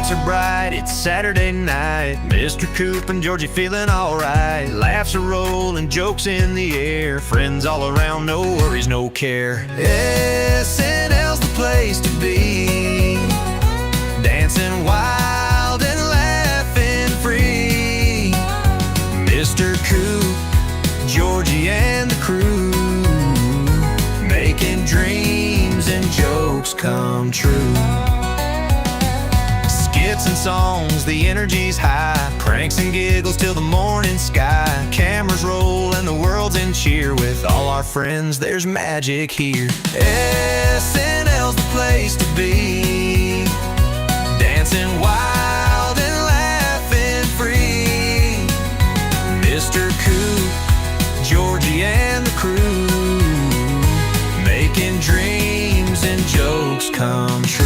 lights are bright, it's Saturday night. Mr. Coop and Georgie feeling alright. Laughs are rolling, jokes in the air. Friends all around, no worries, no care. SNL's the place to be. Dancing wild and laughing free. Mr. Coop, Georgie and the crew, making dreams and jokes come true. Skits and songs, the energy's high. Pranks and giggles till the morning sky. Cameras roll and the world's in cheer. With all our friends, there's magic here. SNL's the place to be. Dancing wild and laughing free. Mr. Coop, Georgie and the crew, making dreams and jokes come true.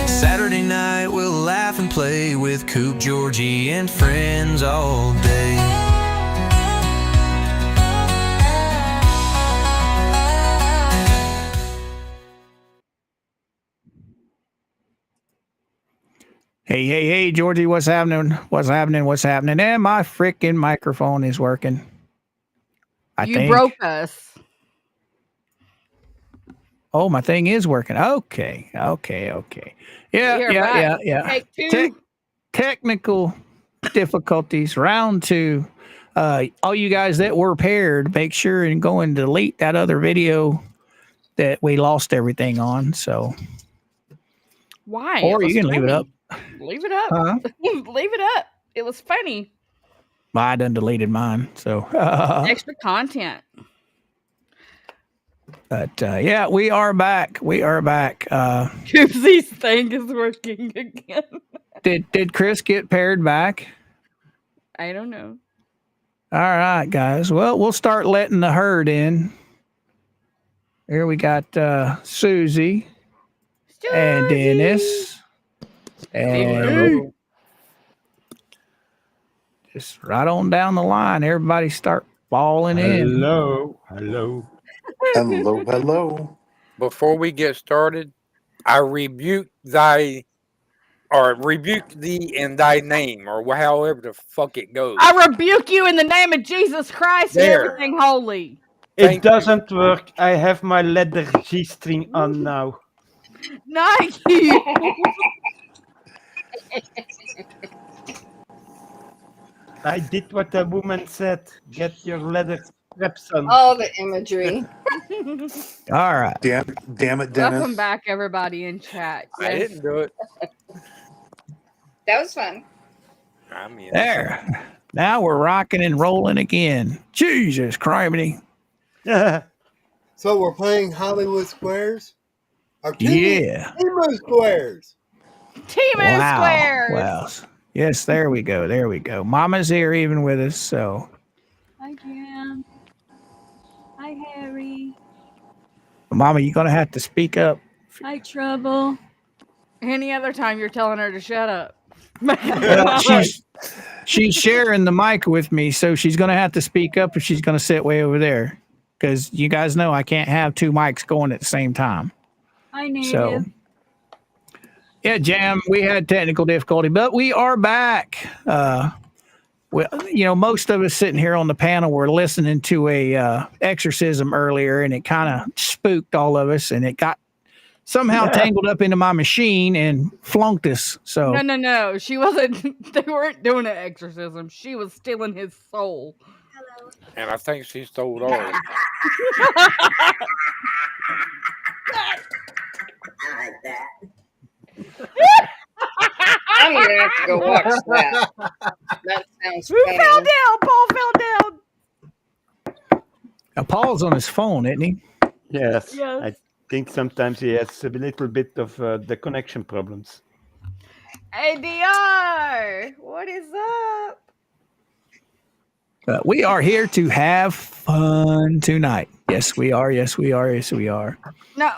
Saturday night we'll laugh and play with Coop, Georgie, and friends all day. Hey, Georgie, what's happening? And my freaking microphone is working. I think. Broke us. Oh, my thing is working. Okay. Yeah. Take two. Technical difficulties. Round 2. All you guys that were paired, make sure and go and delete that other video that we lost everything on. So, why? Or you can leave it up. Leave it up. Huh? Leave it up. It was funny. Well, I done deleted mine. So extra content. But yeah, we are back. Koopsy's thing is working again. Did Chris get paired back? I don't know. All right, guys. Well, we'll start letting the herd in. Here we got Susie and Dennis. And just right on down the line, everybody start falling in. Hello. Before we get started, I rebuke thee in thy name, or however the fuck it goes. I rebuke you in the name of Jesus Christ and everything holy. It doesn't work. I have my leather G-string on now. Nike. I did what the woman said. Get your leather straps on. Oh, the imagery. All right. Damn it, Dennis. Welcome back, everybody in chat. I didn't do it. That was fun. There. Now we're rocking and rolling again. Jesus criminy. So we're playing Hollywood Squares? Yeah. Timo Squares. Timo Squares. Well, yes, there we go. Mama's here even with us, so. Hi, Jan. Hi, Harry. Mama, you're going to have to speak up. Hi, Trouble. Any other time you're telling her to shut up. Well, she's sharing the mic with me, so she's going to have to speak up if she's going to sit way over there. Because you guys know I can't have 2 mics going at the same time. Hi, Native. So, yeah, Jam, we had technical difficulty, but we are back. Most of us sitting here on the panel were listening to a exorcism earlier, and it kind of spooked all of us, and it got somehow tangled up into my machine and flunked us. So No. She wasn't. They weren't doing an exorcism. She was stealing his soul. Hello. And I think she stole ours. I like that. I'm gonna have to go watch that. That sounds Who funny. fell down? Paul fell down. Now, Paul's on his phone, isn't he? Yes. Yes. I think sometimes he has a little bit of the connection problems. Hey, DR, what is up? We are here to have fun tonight. Yes, we are. Now,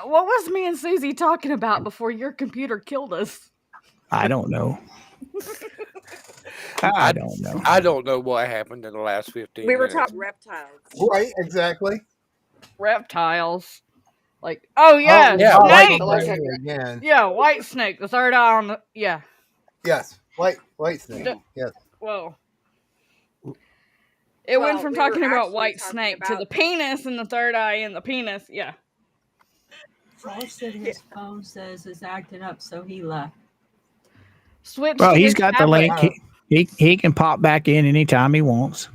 what was me and Susie talking about before your computer killed us? I don't know. I don't know. I don't know what happened in the last 15 minutes. We were talking reptiles. Right, exactly. reptiles. Like, oh yeah, yeah, white snake. snake again. Yeah, white snake. The third eye on the Yes, white snake. Yes. Well, it went from we were talking about actually white talking snake to about- the penis and the third eye in the penis. Yeah. Paul said his phone says is acting up, so he left. Switch Well, to he's his got the tablet. link. He can pop back in anytime he wants.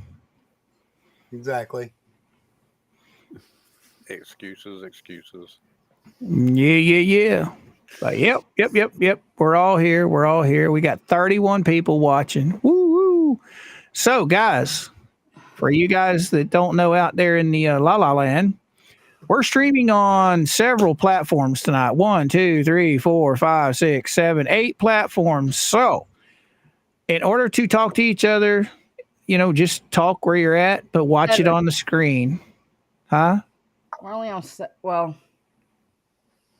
Exactly. Excuses. Yeah. But yep. We're all here. We got 31 people watching. Woo. So, guys, for you guys that don't know out there in the La La Land, we're streaming on several platforms tonight. 1, 2, 3, 4, 5, 6, 7, 8 platforms. So, in order to talk to each other, just talk where you're at, but watch it on the screen. Huh? We're only on seven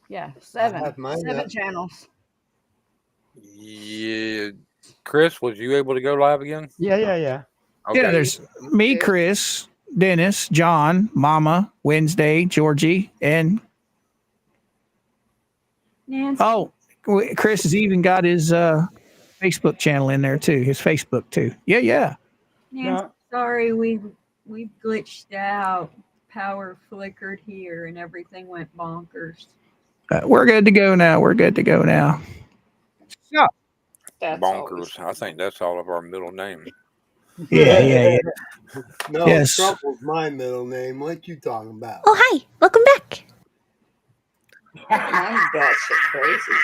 have mine seven up. channels. Yeah. Chris, was you able to go live again? Yeah. Okay. Yeah, there's me, Chris, Dennis, John, Mama, Wednesday, Georgie, and Nancy. Chris has even got his Facebook channel in there too. His Facebook too. Yeah. Nancy, sorry, we glitched out. Power flickered here, and everything went bonkers. We're good to go now. So, That's Bonkers. I think that's all of our middle name. yeah. No, Yes. Trouble's my middle name. What you talking about? Oh, hi. Welcome back. I'm batshit crazy.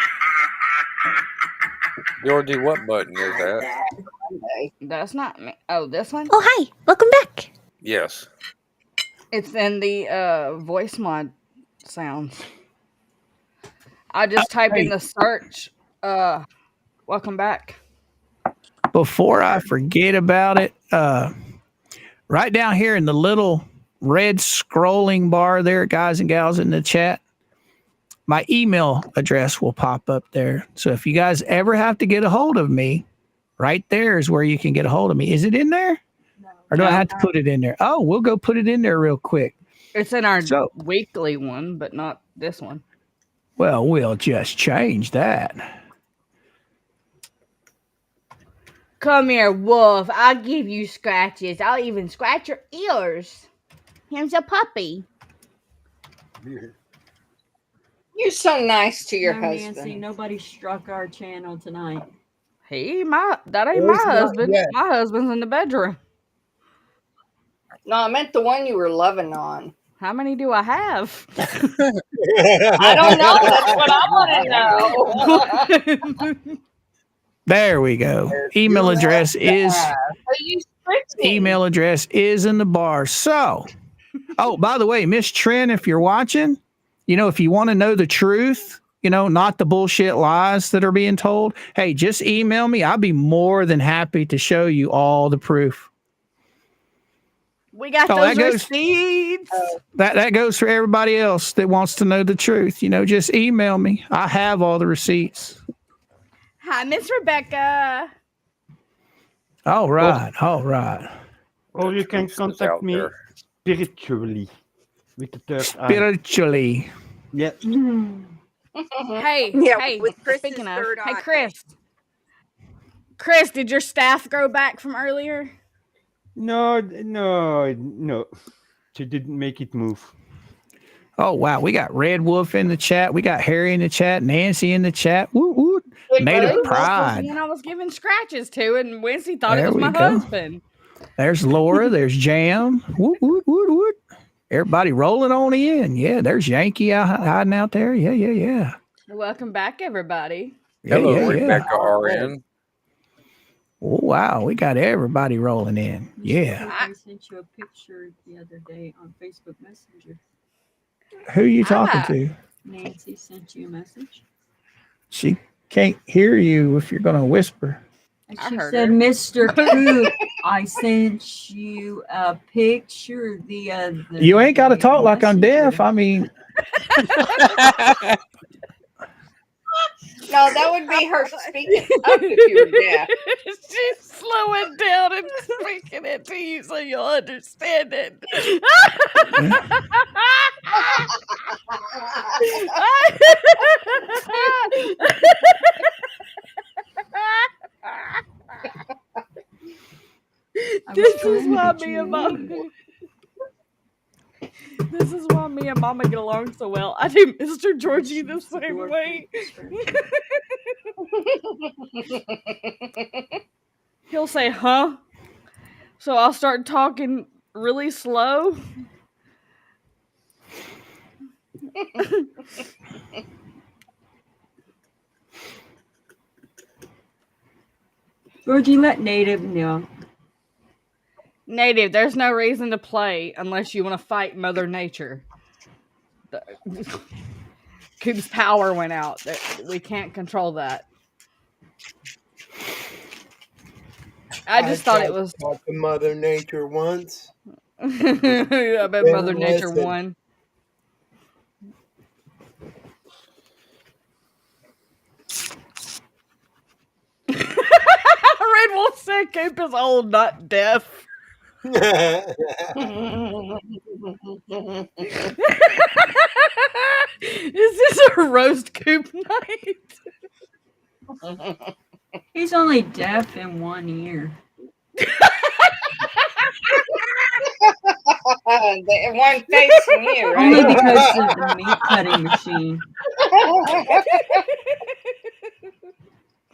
Georgie, what button is that? That's not me. Oh, this one? Oh, hi. Welcome back. Yes. It's in the voice mod sounds. I just typed in the search. Welcome back. Before I forget about it, right down here in the little red scrolling bar there, guys and gals in the chat, my email address will pop up there. So if you guys ever have to get a hold of me, right there is where you can get a hold of me. Is it in there? No. Or do I have to put it in there? Oh, we'll go put it in there real quick. It's in our weekly one, but not this one. Well, we'll just change that. Come here, Wolf. I'll give you scratches. I'll even scratch your ears. Him's a puppy. You're so nice to your No, husband. Nancy, nobody struck our channel tonight. That ain't my It's not husband. yet. My husband's in the bedroom. No, I meant the one you were loving on. How many do I have? I don't know. That's what I want to know. There we go. Email address is in the bar. So, by the way, Miss Trin, if you're watching, if you want to know the truth, not the bullshit lies that are being told, hey, just email me. I'll be more than happy to show you all the proof. We got those receipts. That goes for everybody else that wants to know the truth. Just email me. I have all the receipts. Hi, Miss Rebecca. All right. Or you can contact me spiritually with the third eye. Spiritually. Yeah. Hey, with Chris's speaking of, third hey, eye. Chris, did your staff grow back from earlier? No. She didn't make it move. Oh, wow. We got Red Wolf in the chat. We got Harry in the chat. Nancy in the chat. Woo, woo. Native Pride. And I was giving scratches to, and Wednesday thought There it was we my go. husband. There's Laura. There's Jam. Woot, woot, woot, woot. Everybody rolling on in. Yeah, there's Yankee hiding out there. Yeah. Welcome back, everybody. Hello, Yeah. Rebecca RN. Oh, wow. We got everybody rolling in. Yeah. I sent you a picture the other day on Facebook Messenger. Who are you talking to? Nancy sent you a message. She can't hear you if you're going to whisper. And I she heard said, her. Mr. Coop, I sent you a picture the other You ain't got to day talk on like I'm Messenger." deaf. I mean, No, that would be her speaking up if you were deaf. She's slowing down and speaking it to you so you'll understand it. This is why me and Mama. This is why me and Mama get along so well. I do Mr. Georgie the same way. He'll say, huh? So I'll start talking really slow. Georgie, let Native know. Native, there's no reason to play unless you want to fight Mother Nature. Coop's power went out. We can't control that. I just thought it was. Talk to Mother Nature once. I bet Mother Nature won. Red Wolf said Coop is old, not deaf. Is this a roast Coop night? He's only deaf in one ear. One facing you, Only right? because of the meat cutting machine.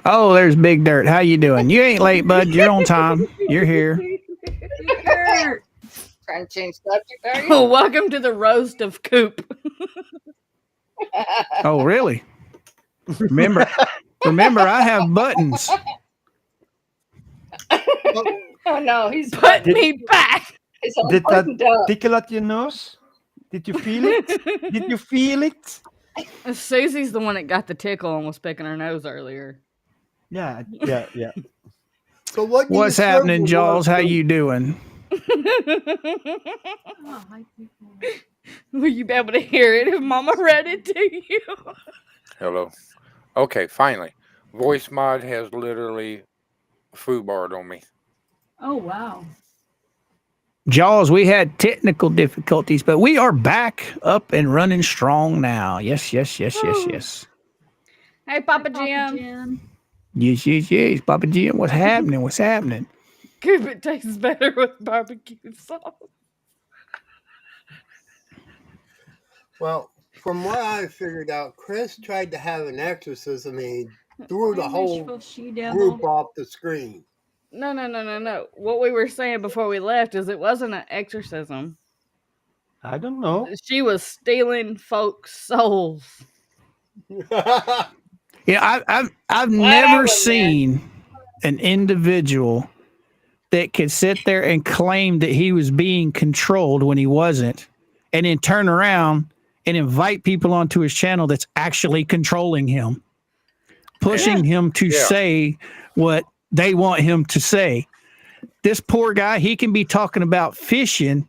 Oh, there's Big Dirt. How you doing? You ain't late, bud. You're on time. You're here. Trying to change subject, are you? Oh, welcome to the roast of Coop. Oh, really? Remember, I have buttons. Oh no, he's Put me back. He's all Did that buttoned up. tickle at your nose? Did you feel it? Did you feel it? Susie's the one that got the tickle and was picking her nose earlier. Yeah. So what? do What's you serve happening, for Jaws? lunch? How you doing? Oh, hi, people. Will you be able to hear it if Mama read it to you? Hello. Okay, finally. Voice mod has literally foobarred on me. Oh, wow. Jaws, we had technical difficulties, but we are back up and running strong now. Yes. Hey, Papa Hi, Jim. Yes. Papa Jim, what's happening? Coop, it tastes better with barbecue sauce. Well, from what I figured out, Chris tried to have an exorcism and he threw the Hi, whole Wishful She-Devil. group off the screen. No. What we were saying before we left is it wasn't an exorcism. I don't know. She was stealing folks' souls. Yeah, I've never seen an individual that could sit there and claim that he was being controlled when he wasn't, and then turn around and invite people onto his channel that's actually controlling him, pushing him to say what they want him to say. This poor guy, he can be talking about fishing,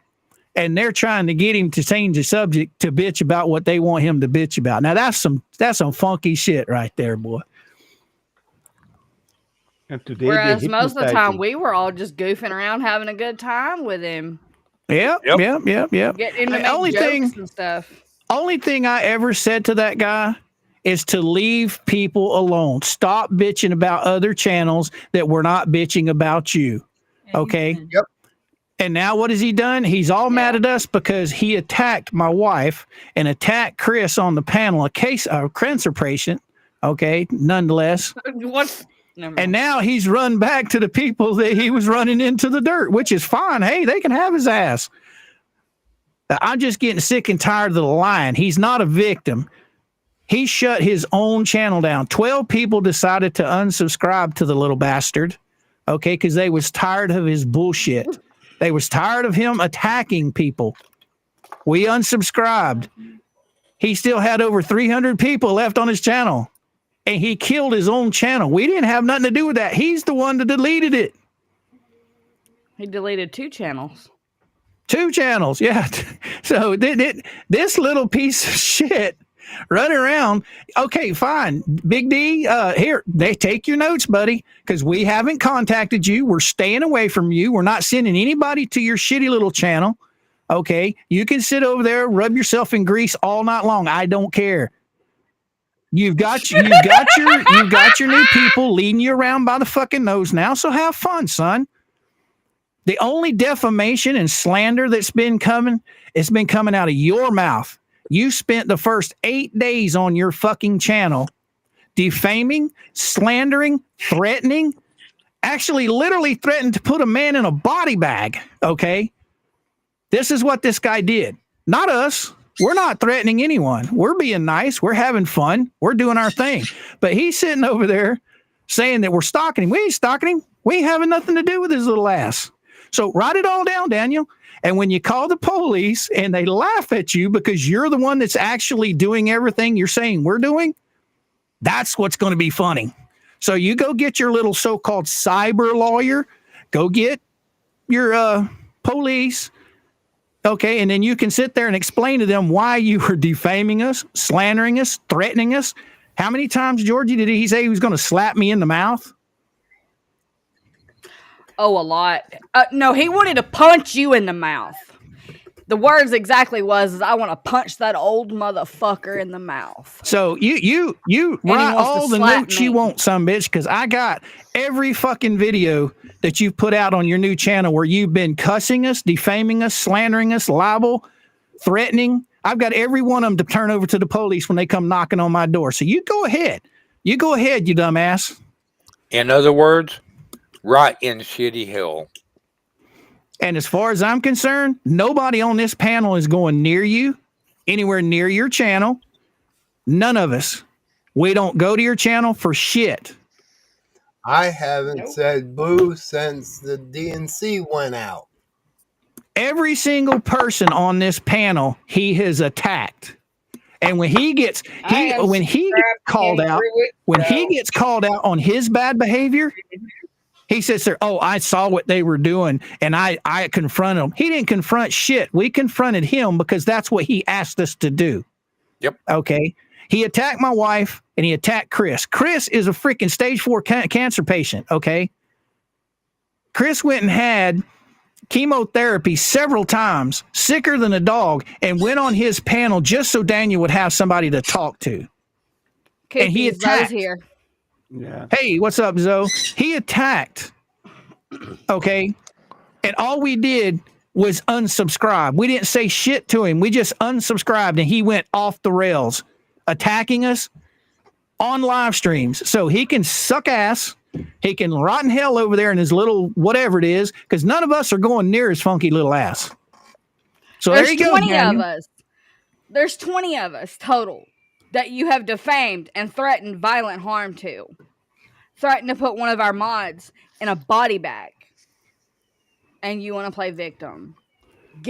and they're trying to get him to change the subject to bitch about what they want him to bitch about. Now that's some funky shit right there, boy. And today Whereas they most of the hypnotized time him. we were all just goofing around having a good time with him. Yep. Getting him to make Only jokes thing- and stuff. Only thing I ever said to that guy is to leave people alone. Stop bitching about other channels that we're not bitching about you. Okay. Amen. Yep. And now what has he done? He's all mad at us because he attacked my wife and attacked Chris on the panel, a cancer patient. Okay. Nonetheless. What? Never And mind. now he's run back to the people that he was running into the dirt, which is fine. Hey, they can have his ass. I'm just getting sick and tired of the lying. He's not a victim. He shut his own channel down. 12 people decided to unsubscribe to the little bastard, okay, because they was tired of his bullshit. They was tired of him attacking people. We unsubscribed. He still had over 300 people left on his channel, and he killed his own channel. We didn't have nothing to do with that. He's the one that deleted it. He deleted 2 channels. 2 channels, yeah. So this little piece of shit running around. Okay, fine. Big D, here, they take your notes, buddy, because we haven't contacted you. We're staying away from you. We're not sending anybody to your shitty little channel. Okay, you can sit over there, rub yourself in grease all night long. I don't care. You've got your new people leading you around by the fucking nose now. So have fun, son. The only defamation and slander that's been coming, it's been coming out of your mouth. You spent the first 8 days on your fucking channel defaming, slandering, threatening, actually literally threatened to put a man in a body bag. Okay. This is what this guy did. Not us. We're not threatening anyone. We're being nice. We're having fun. We're doing our thing. But he's sitting over there saying that we're stalking him. We ain't stalking him. We ain't having nothing to do with his little ass. So write it all down, Daniel. And when you call the police and they laugh at you because you're the one that's actually doing everything you're saying we're doing, that's what's going to be funny. So you go get your little so-called cyber lawyer. Go get your police. Okay, and then you can sit there and explain to them why you were defaming us, slandering us, threatening us. How many times, Georgie, did he say he was going to slap me in the mouth? Oh, a lot. No, he wanted to punch you in the mouth. The words exactly was, I want to punch that old motherfucker in the mouth. So you write all the notes you want, some bitch, because I got every fucking video that you've put out on your new channel where you've been cussing us, defaming us, slandering us, libel, threatening. I've got every one of them to turn over to the police when they come knocking on my door. So you go ahead. You go ahead, you dumbass. In other words, right in shitty hell. And as far as I'm concerned, nobody on this panel is going near you, anywhere near your channel. None of us. We don't go to your channel for shit. I haven't said boo since the DNC went out. Every single person on this panel, he has attacked. And when he gets called out on his bad behavior, he sits there, oh, I saw what they were doing, and I confronted him. He didn't confront shit. We confronted him because that's what he asked us to do. Yep. Okay. He attacked my wife, and he attacked Chris. Chris is a freaking stage 4 cancer patient, okay? Chris went and had chemotherapy several times, sicker than a dog, and went on his panel just so Daniel would have somebody to talk to. Coop, and he attacked. Here. Yeah. Hey, what's up, Zoe? He attacked, okay? And all we did was unsubscribe. We didn't say shit to him. We just unsubscribed, and he went off the rails, attacking us on live streams. So he can suck ass. He can rot in hell over there in his little whatever it is, because none of us are going near his funky little ass. So There's there you go, 20 Daniel. of us. There's 20 of us total that you have defamed and threatened violent harm to. Threatened to put one of our mods in a body bag. And you want to play victim.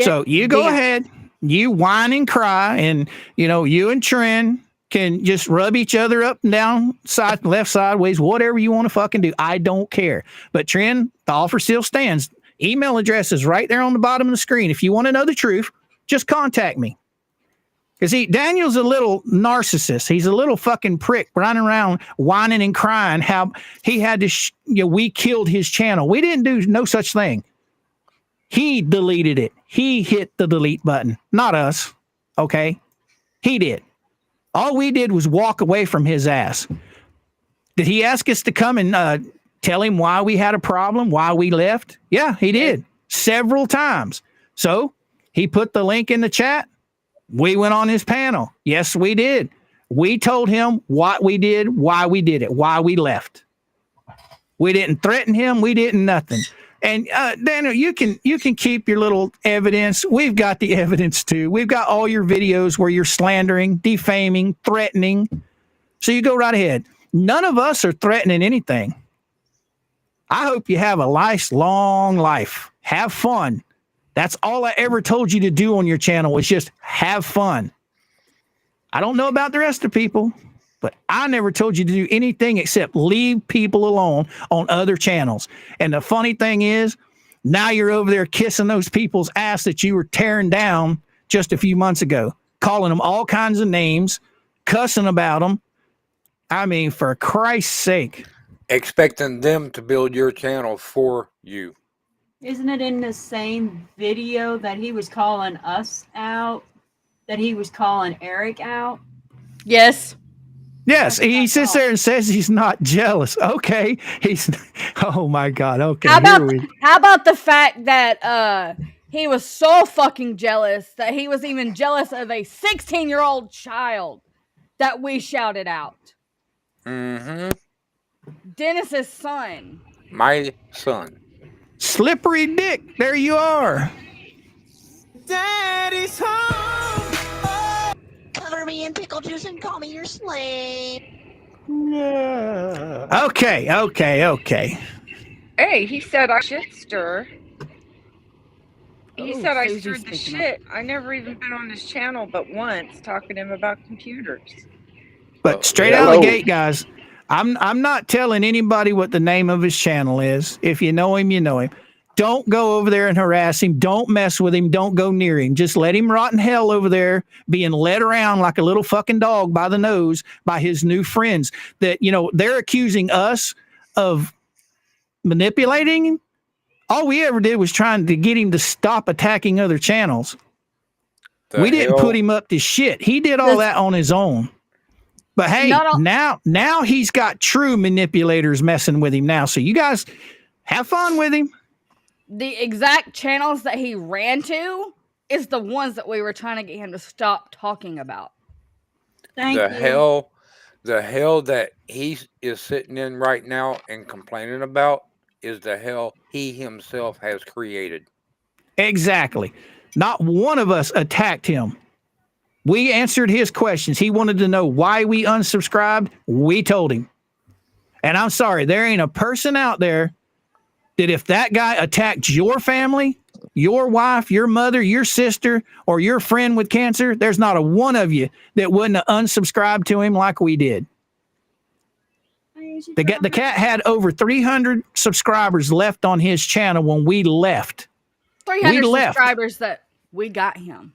So you go ahead, you whine and cry, and you and Trent can just rub each other up and down, side, left, sideways, whatever you want to fucking do. I don't care. But Trent, the offer still stands. Email address is right there on the bottom of the screen. If you want to know the truth, just contact me. Because Daniel's a little narcissist. He's a little fucking prick running around whining and crying how he had to, we killed his channel. We didn't do no such thing. He deleted it. He hit the delete button, not us. Okay? He did. All we did was walk away from his ass. Did he ask us to come and tell him why we had a problem, why we left? Yeah, he did. Several times. So he put the link in the chat. We went on his panel. Yes, we did. We told him what we did, why we did it, why we left. We didn't threaten him. We didn't nothing. And Daniel, you can keep your little evidence. We've got the evidence too. We've got all your videos where you're slandering, defaming, threatening. So you go right ahead. None of us are threatening anything. I hope you have a nice, long life. Have fun. That's all I ever told you to do on your channel was just have fun. I don't know about the rest of people, but I never told you to do anything except leave people alone on other channels. And the funny thing is, now you're over there kissing those people's ass that you were tearing down just a few months ago, calling them all kinds of names, cussing about them. I mean, for Christ's sake. Expecting them to build your channel for you. Isn't it in the same video that he was calling us out? That he was calling Eric out? Yes. Yes, he sits there and says he's not jealous. Okay, he's. Oh my God. Okay, How about the fact that he was so fucking jealous that he was even jealous of a 16-year-old child that we shouted out. Mm-hmm. Dennis's son. My son. Slippery dick. There you are. Daddy's home. Cover me in pickle juice and call me your slave. No. Okay. Hey, he said I shit stir. He Oh, said I Susie's stirred the speaking shit. I never even been on his channel but once talking to him about computers. But straight out of the gate, guys, I'm not telling anybody what the name of his channel is. If you know him, you know him. Don't go over there and harass him. Don't mess with him. Don't go near him. Just let him rot in hell over there, being led around like a little fucking dog by the nose by his new friends. That, you know, they're accusing us of manipulating him. All we ever did was trying to get him to stop attacking other channels. We didn't put him up to shit. He did all that on his own. But hey, now he's got true manipulators messing with him now. So you guys have fun with him. The exact channels that he ran to is the ones that we were trying to get him to stop talking about. The hell that he is sitting in right now and complaining about is the hell he himself has created. Exactly. Not one of us attacked him. We answered his questions. He wanted to know why we unsubscribed. We told him. And I'm sorry, there ain't a person out there that if that guy attacked your family, your wife, your mother, your sister, or your friend with cancer, there's not a one of you that wouldn't have unsubscribed to him like we did. The cat had over 300 subscribers left on his channel when we left. 300 subscribers that we got him.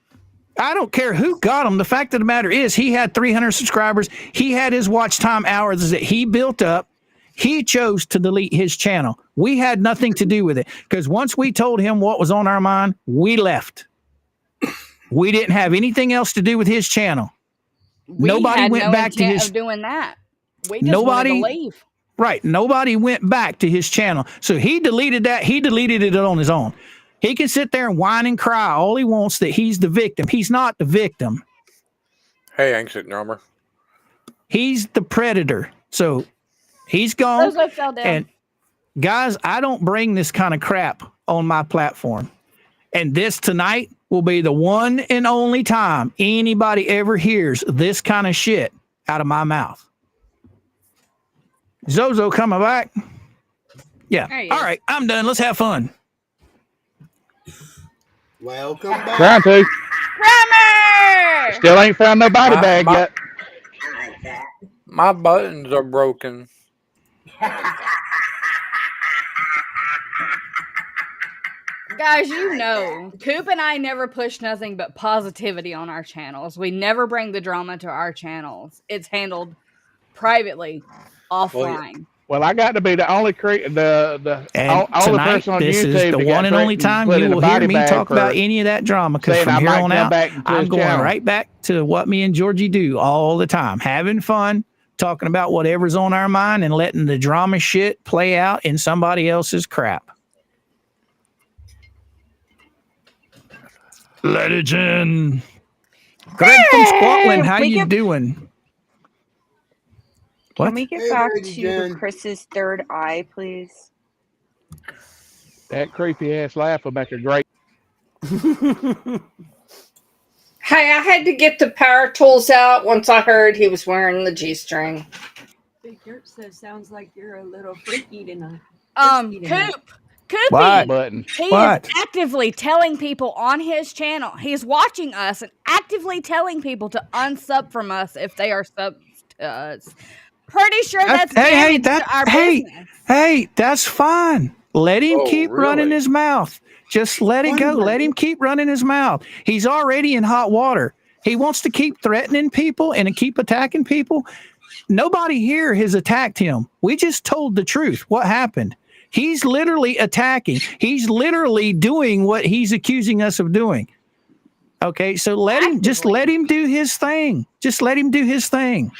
I don't care who got him. The fact of the matter is he had 300 subscribers. He had his watch time hours that he built up. He chose to delete his channel. We had nothing to do with it because once we told him what was on our mind, we left. We didn't have anything else to do with his channel. Nobody went back to his doing that. We just wanted to leave. Right. Nobody went back to his channel. So he deleted that. He deleted it on his own. He can sit there and whine and cry all he wants that he's the victim. He's not the victim. Hey, Ancient Drummer. He's the predator. So he's gone. And guys, I don't bring this kind of crap on my platform. And this tonight will be the one and only time anybody ever hears this kind of shit out of my mouth. Zozo coming back? Yeah. All right, I'm done. Let's have fun. Welcome back. Trying to. Kramer! Still ain't found no body bag yet. My buttons are broken. Guys, you know, Coop and I never push nothing but positivity on our channels. We never bring the drama to our channels. It's handled privately, offline. Well, I got to be the only only Tonight, person on this YouTube is the one and only time you will hear me talk about any of that drama because from here on out, I'm going right back to what me and Georgie do all the time, having fun, talking about whatever's on our mind and letting the drama shit play out in somebody else's crap. Legend. Greg from Scotland, how you doing? Can we get back to Chris's third eye, please? That creepy ass laugh will make a great. Hey, I had to get the power tools out once I heard he was wearing the G-string. Big Dirt says sounds like you're a little freaky tonight. Coopy, he is actively telling people on his channel, he's watching us and actively telling people to unsub from us if they are subs to us. Pretty sure that's damage to our business. Hey, that's fine. Let him keep running his mouth. Just let it go. Let him keep running his mouth. He's already in hot water. He wants to keep threatening people and to keep attacking people. Nobody here has attacked him. We just told the truth. What happened? He's literally attacking. He's literally doing what he's accusing us of doing. Okay, so let him do his thing. Just let him do his thing.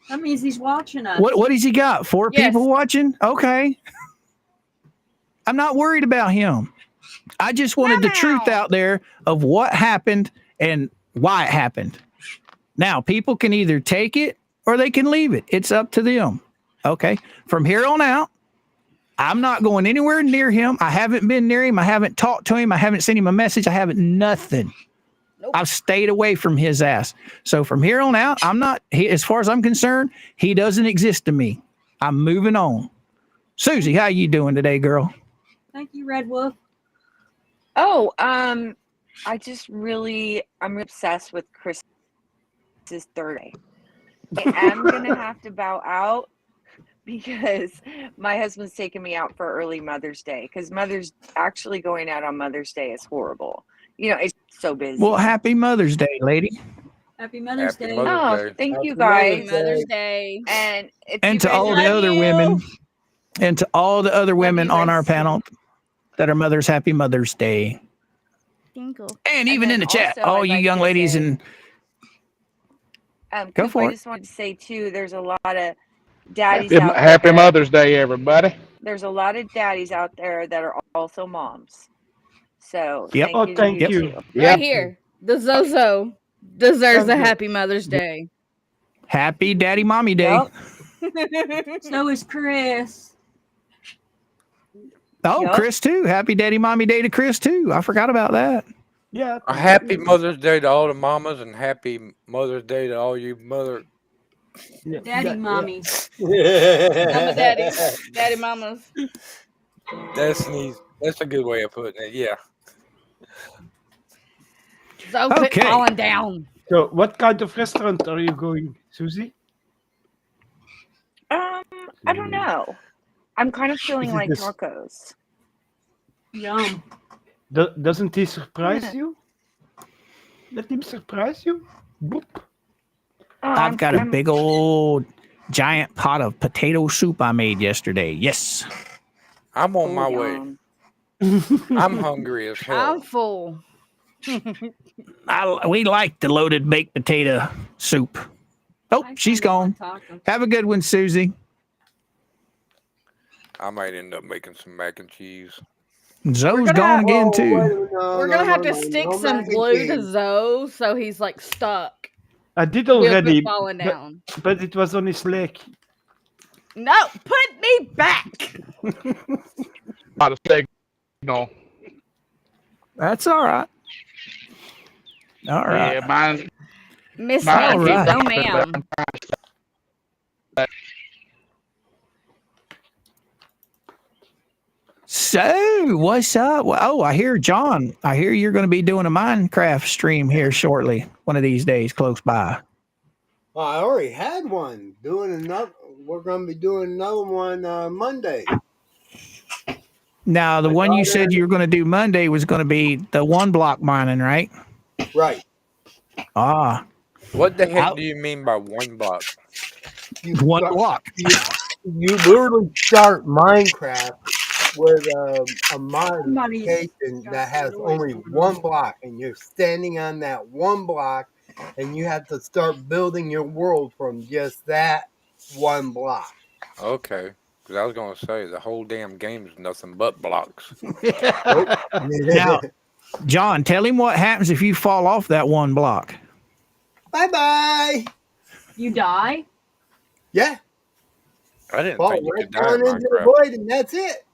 That means he's watching us. What has he got? 4 people watching? Okay. I'm not worried about him. I just wanted the truth out there of what happened and why it happened. Now, people can either take it or they can leave it. It's up to them. Okay. From here on out, I'm not going anywhere near him. I haven't been near him. I haven't talked to him. I haven't sent him a message. I haven't nothing. Nope. I've stayed away from his ass. So from here on out, I'm not, as far as I'm concerned, he doesn't exist to me. I'm moving on. Susie, how you doing today, girl? Thank you, Red Wolf. Oh, I'm obsessed with Chris's third day. I am gonna have to bow out because my husband's taking me out for early Mother's Day, because actually going out on Mother's Day is horrible. It's so busy. Well, happy Mother's Day, lady. Happy Mother's Day. Thank you guys. Mother's Day. And to all the other women, and to all the other women on our panel that are mothers, happy Mother's Day. And even in the chat, all you young ladies and go for it. I just wanted to say too, there's a lot of daddies Happy Mother's Day, everybody. There's a lot of daddies out there that are also moms. So thank you. Right here, the Zozo deserves a happy Mother's Day. Happy Daddy Mommy Day. Yep. So is Chris. Oh, Chris too. Happy Daddy Mommy Day to Chris too. I forgot about that. Yeah. A happy Mother's Day to all the mamas, and happy Mother's Day to all you Daddy mommies. Mama daddies. Daddy mamas. That's a good way of putting it. Yeah. So quit falling down. So, what kind of restaurant are you going, Susie? I don't know. I'm kind of feeling like tacos. Yum. Doesn't he surprise you? Let him surprise you. Boop. I've got a big old giant pot of potato soup I made yesterday. Yes. I'm on my way. I'm hungry as hell. I'm full. We like the loaded baked potato soup. Oh, she's gone. Have a good one, Susie. I might end up making some mac and cheese. Zoe's gone again too. We're gonna have to stick some glue to Zoe so he's like stuck. I did already, falling down. But it was on his leg. No, put me back. Not a signal. That's all right. All right. Yeah, mine. Miss Nancy, right. no ma'am. So, what's up? Oh, I hear John. I hear you're going to be doing a Minecraft stream here shortly, one of these days, close by. Well, I already had one. We're going to be doing another one Monday. Now, the one you said you were going to do Monday was going to be the 1 block mining, right? Right. Ah. What the heck do you mean by 1 block? 1 block. You literally start Minecraft with a modification that has only 1 block, and you're standing on that 1 block, and you have to start building your world from just that 1 block. Okay. Because I was going to say, the whole damn game is nothing but blocks. Now, John, tell him what happens if you fall off that 1 block. Bye-bye. You die? Yeah. I didn't Fall think you right could die down in into the Minecraft. void, and that's it.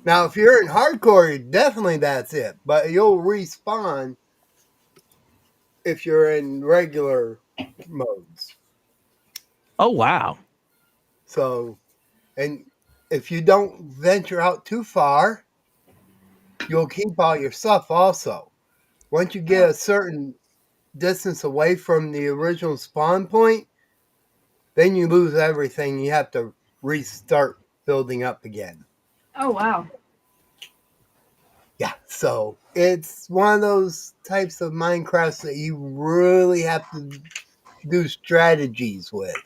Now, if you're in hardcore, definitely that's it. But you'll respawn if you're in regular modes. Oh, wow. So, and if you don't venture out too far, you'll keep all your stuff also. Once you get a certain distance away from the original spawn point, then you lose everything. You have to restart building up again. Oh, wow. Yeah, so it's one of those types of Minecrafts that you really have to do strategies with.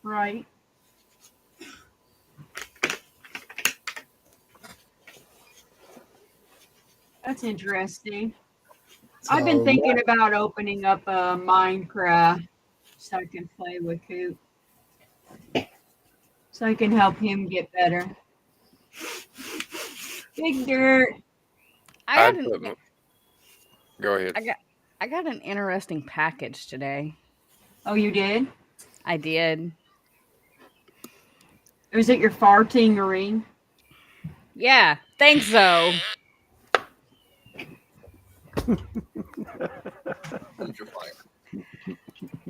Right. That's interesting. I've been So, thinking about opening up a Minecraft so I can play with Coop. So I can help him get better. Big Dirt. I got an, Go ahead. I got an interesting package today. Oh, you did? I did. Was it your farting ring? Yeah, thanks though.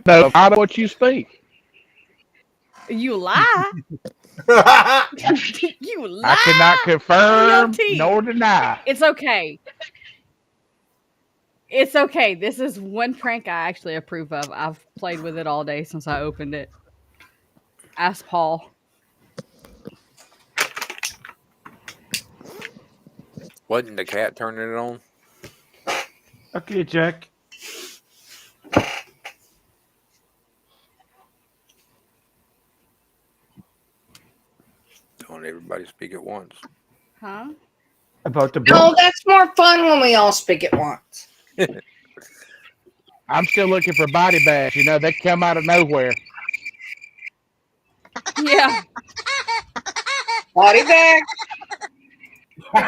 No, I know what you speak. You lie. You lie. I cannot confirm LT. nor deny. It's okay. It's okay. This is one prank I actually approve of. I've played with it all day since I opened it. Ask Paul. Wasn't the cat turning it on? Okay, Jack. Don't everybody speak at once. Huh? About the No, book. that's more fun when we all speak at once. I'm still looking for body bags. You know, they come out of nowhere. Yeah. Body bag. I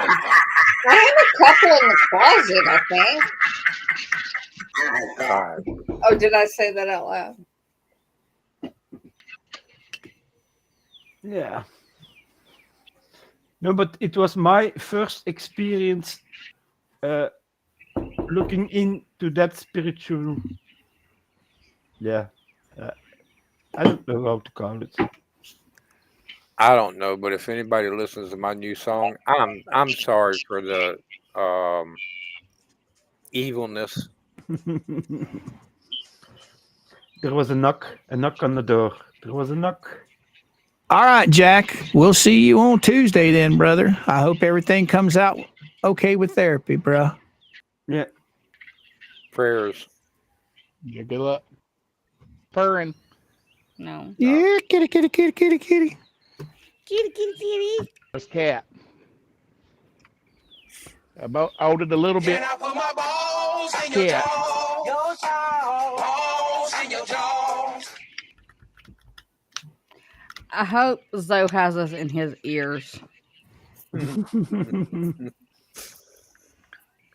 have a couple in the closet, I think. Oh, did I say that out loud? Yeah. No, but it was my first experience looking into that spiritual. Yeah. I don't know how to call it. I don't know, but if anybody listens to my new song, I'm sorry for the evilness. There was a knock on the door. There was a knock. All right, Jack. We'll see you on Tuesday then, brother. I hope everything comes out okay with therapy, bro. Yeah. Prayers. Yeah, good luck. Purring. No. Yeah, kitty, kitty, kitty, kitty, kitty. Kitty, kitty, kitty. This cat. About altered a little bit. Yeah. I hope Zoe has us in his ears.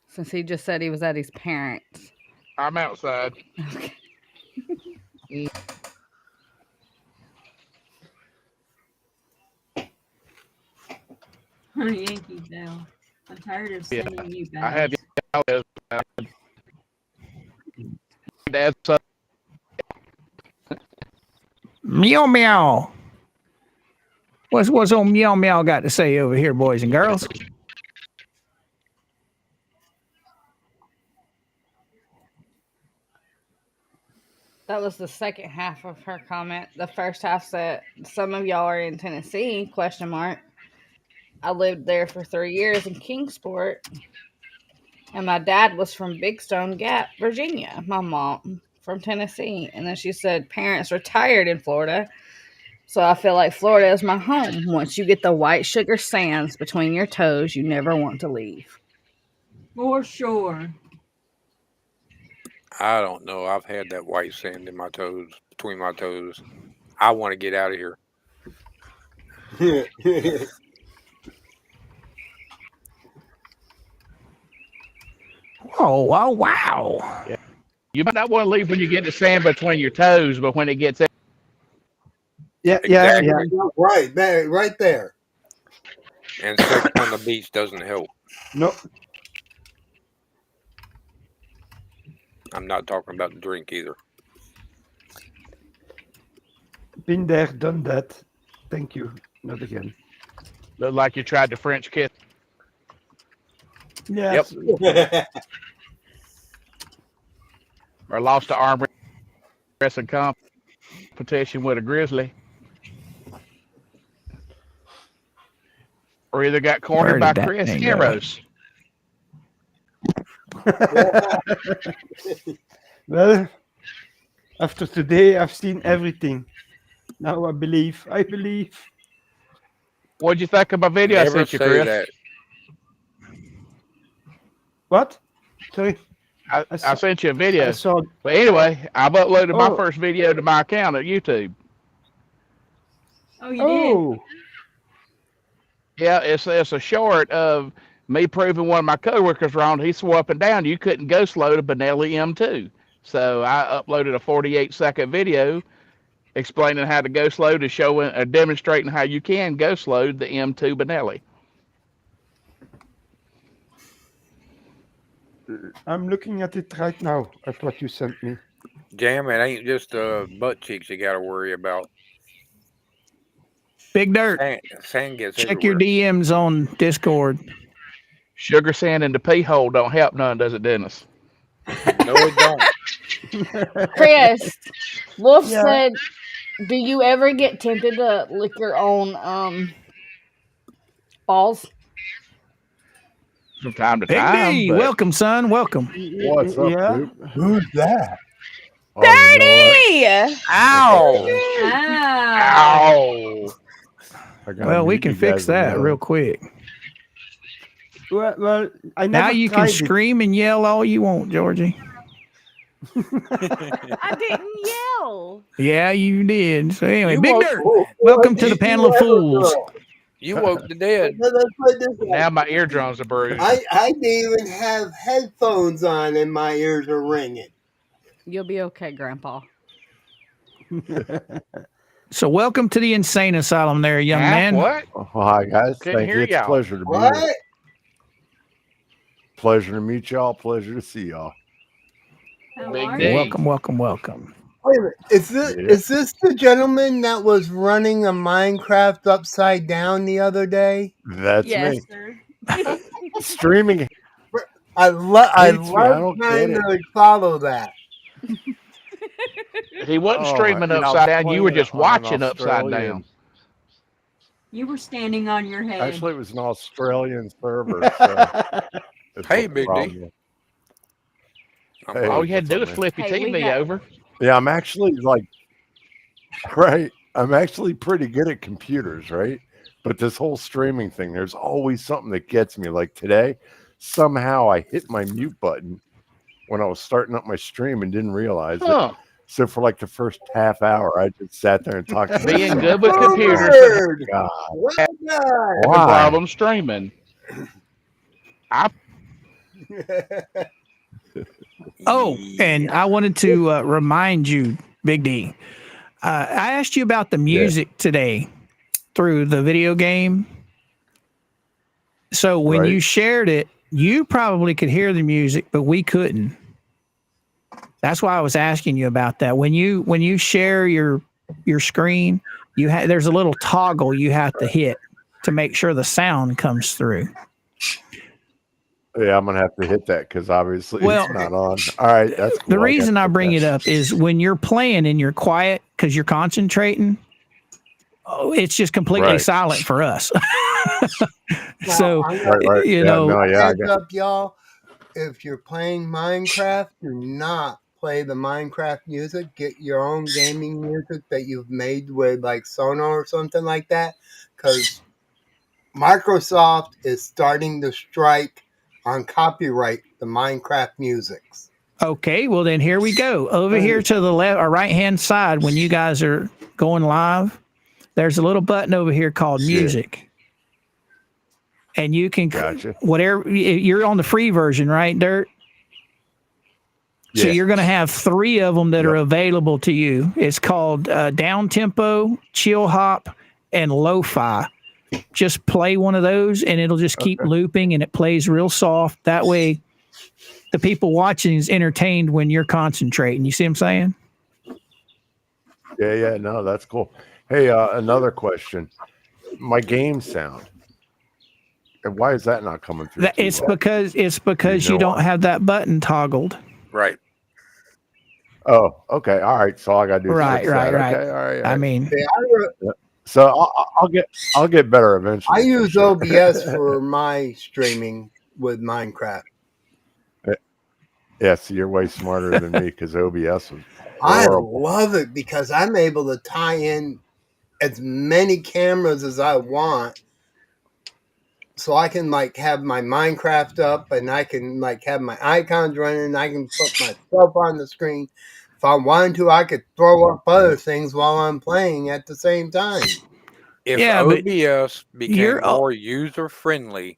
Since he just said he was at his parents'. I'm outside. Okay. Yankee Down. I'm tired of sending you back. I have Dad's son. Meow meow. What's old meow meow got to say over here, boys and girls? That was the second half of her comment. The first half said, "Some of y'all are in Tennessee?" Question mark. I lived there for 3 years in Kingsport, and my dad was from Big Stone Gap, Virginia. My mom from Tennessee, and then she said, "Parents retired in Florida, so I feel like Florida is my home. Once you get the white sugar sands between your toes, you never want to leave." For sure. I don't know. I've had that white sand in my toes, between my toes. I want to get out of here. Oh, wow, wow. Yeah. You might not want to leave when you get the sand between your toes, but when it gets out. Yeah, Exactly. yeah. Right, man, right there. And sex on the beach doesn't help. No. I'm not talking about the drink either. Been there, done that. Thank you. Not again. Look like you tried the French kiss. Yes. Yep. Or lost the arm wrestling competition with a grizzly. Or either got cornered by Chris Heroes. Well, after today, I've seen everything. Now I believe. What'd you think of my video I Never sent you, say Chris? that. What? Sorry. I sent you a video. I saw. But anyway, I've uploaded my Oh. first video to my account at YouTube. Oh, you did? Oh. Yeah, it's a short of me proving one of my coworkers wrong. He swore up and down you couldn't ghost load a Benelli M2. So I uploaded a 48-second video explaining how to ghost load and showing demonstrating how you can ghost load the M2 Benelli. I'm looking at it right now, at what you sent me. Jam, it ain't just butt cheeks you got to worry about. Big Dirt. Sand gets Check everywhere. your DMs on Discord. Sugar sand in the pee hole don't help none, does it, Dennis? No, it don't. Chris, Wolf Yeah. said, "Do you ever get tempted to lick your own balls?" From time to Big time. D, But welcome, son. Welcome. What's up, Yeah. Coop? Who's that? Oh, you know what? Ow! Ow. Ow! I gotta Well, we mute can you fix guys in that the- real quick. Well, I never Now you can tried it. scream and yell all you want, Georgie. I didn't yell. Yeah, you did. So anyway, You Big woke- Dirt, welcome to the panel of fools. You woke the dead. Let's put it this way. Now my eardrums are bruised. I didn't even have headphones on and my ears are ringing. You'll be okay, Grandpa. So welcome to the insane asylum there, young man. What? Oh, hi, guys. Couldn't Thank hear you. It's a y'all. pleasure to be What? here. Pleasure to meet y'all. Pleasure to see y'all. How Big are D. you? Welcome, welcome, welcome. Wait a minute. Yeah. Is this the gentleman that was running a Minecraft upside down the other day? That's Yes. me. Sir. Streaming. I love I don't trying get it. to follow that. He wasn't Oh, streaming you know, upside I was down. You were playing just on an watching upside Australian- down. You were standing on your head. Actually, it was an Australian server. So it's Hey, no Big D. problem. Hey, All you had to do what's was up, man? flip your Hey, we TV got- over. Yeah, I'm actually like, right. I'm actually pretty good at computers, right? But this whole streaming thing, there's always something that gets me. Like today, somehow I hit my mute button when I was starting up my stream and didn't realize it. Huh. So for like the first half hour, I just sat there and talked to Being myself. good with computers, Word. God, Well having why? problems streaming. Oh, and I wanted to remind you, Big D. I asked you about the music today through the video game. So when Right. you shared it, you probably could hear the music, but we couldn't. That's why I was asking you about that. When you share your screen, there's a little toggle you have to hit to make sure the sound comes through. Yeah, I'm gonna have to hit that because obviously Well, it's not on. All right, that's cool. The reason I bring it up is when you're playing and you're quiet because you're concentrating, it's just completely Right. silent for us. So, Right. you Yeah, know, no, yeah, I Heads got up, y'all. If you're playing Minecraft, do not play the Minecraft music. Get your own gaming music that you've made with like Sonar or something like that. Because Microsoft is starting to strike on copyright the Minecraft musics. okay, well then here we go. Over here to the left or right hand side, when you guys are going live, there's a little button over here called music. And you can Gotcha. whatever you're on the free version, right, Dirt? So Yeah. you're going to have 3 of them that are available to you. It's called down tempo, chill hop, and lo-fi. Just play one of those, and it'll just keep looping, and it plays real soft. That way, the people watching is entertained when you're concentrating. You see what I'm saying? Yeah, no, that's cool. Hey, another question. My game sound. And why is that not coming through? too It's well? because You you know don't why? have that button toggled. Right. Oh, okay. All right. So all I gotta do is Right. fix that. right. Okay, all right. I mean, So I'll get better eventually. I for use sure. OBS for my streaming with Minecraft. Yeah, see, you're way smarter than me because OBS was I horrible. love it because I'm able to tie in as many cameras as I want. So I can like have my Minecraft up and I can like have my icons running and I can put myself on the screen. If I wanted to, I could throw up other things while I'm playing at the same time. If Yeah, but OBS became you're more user friendly,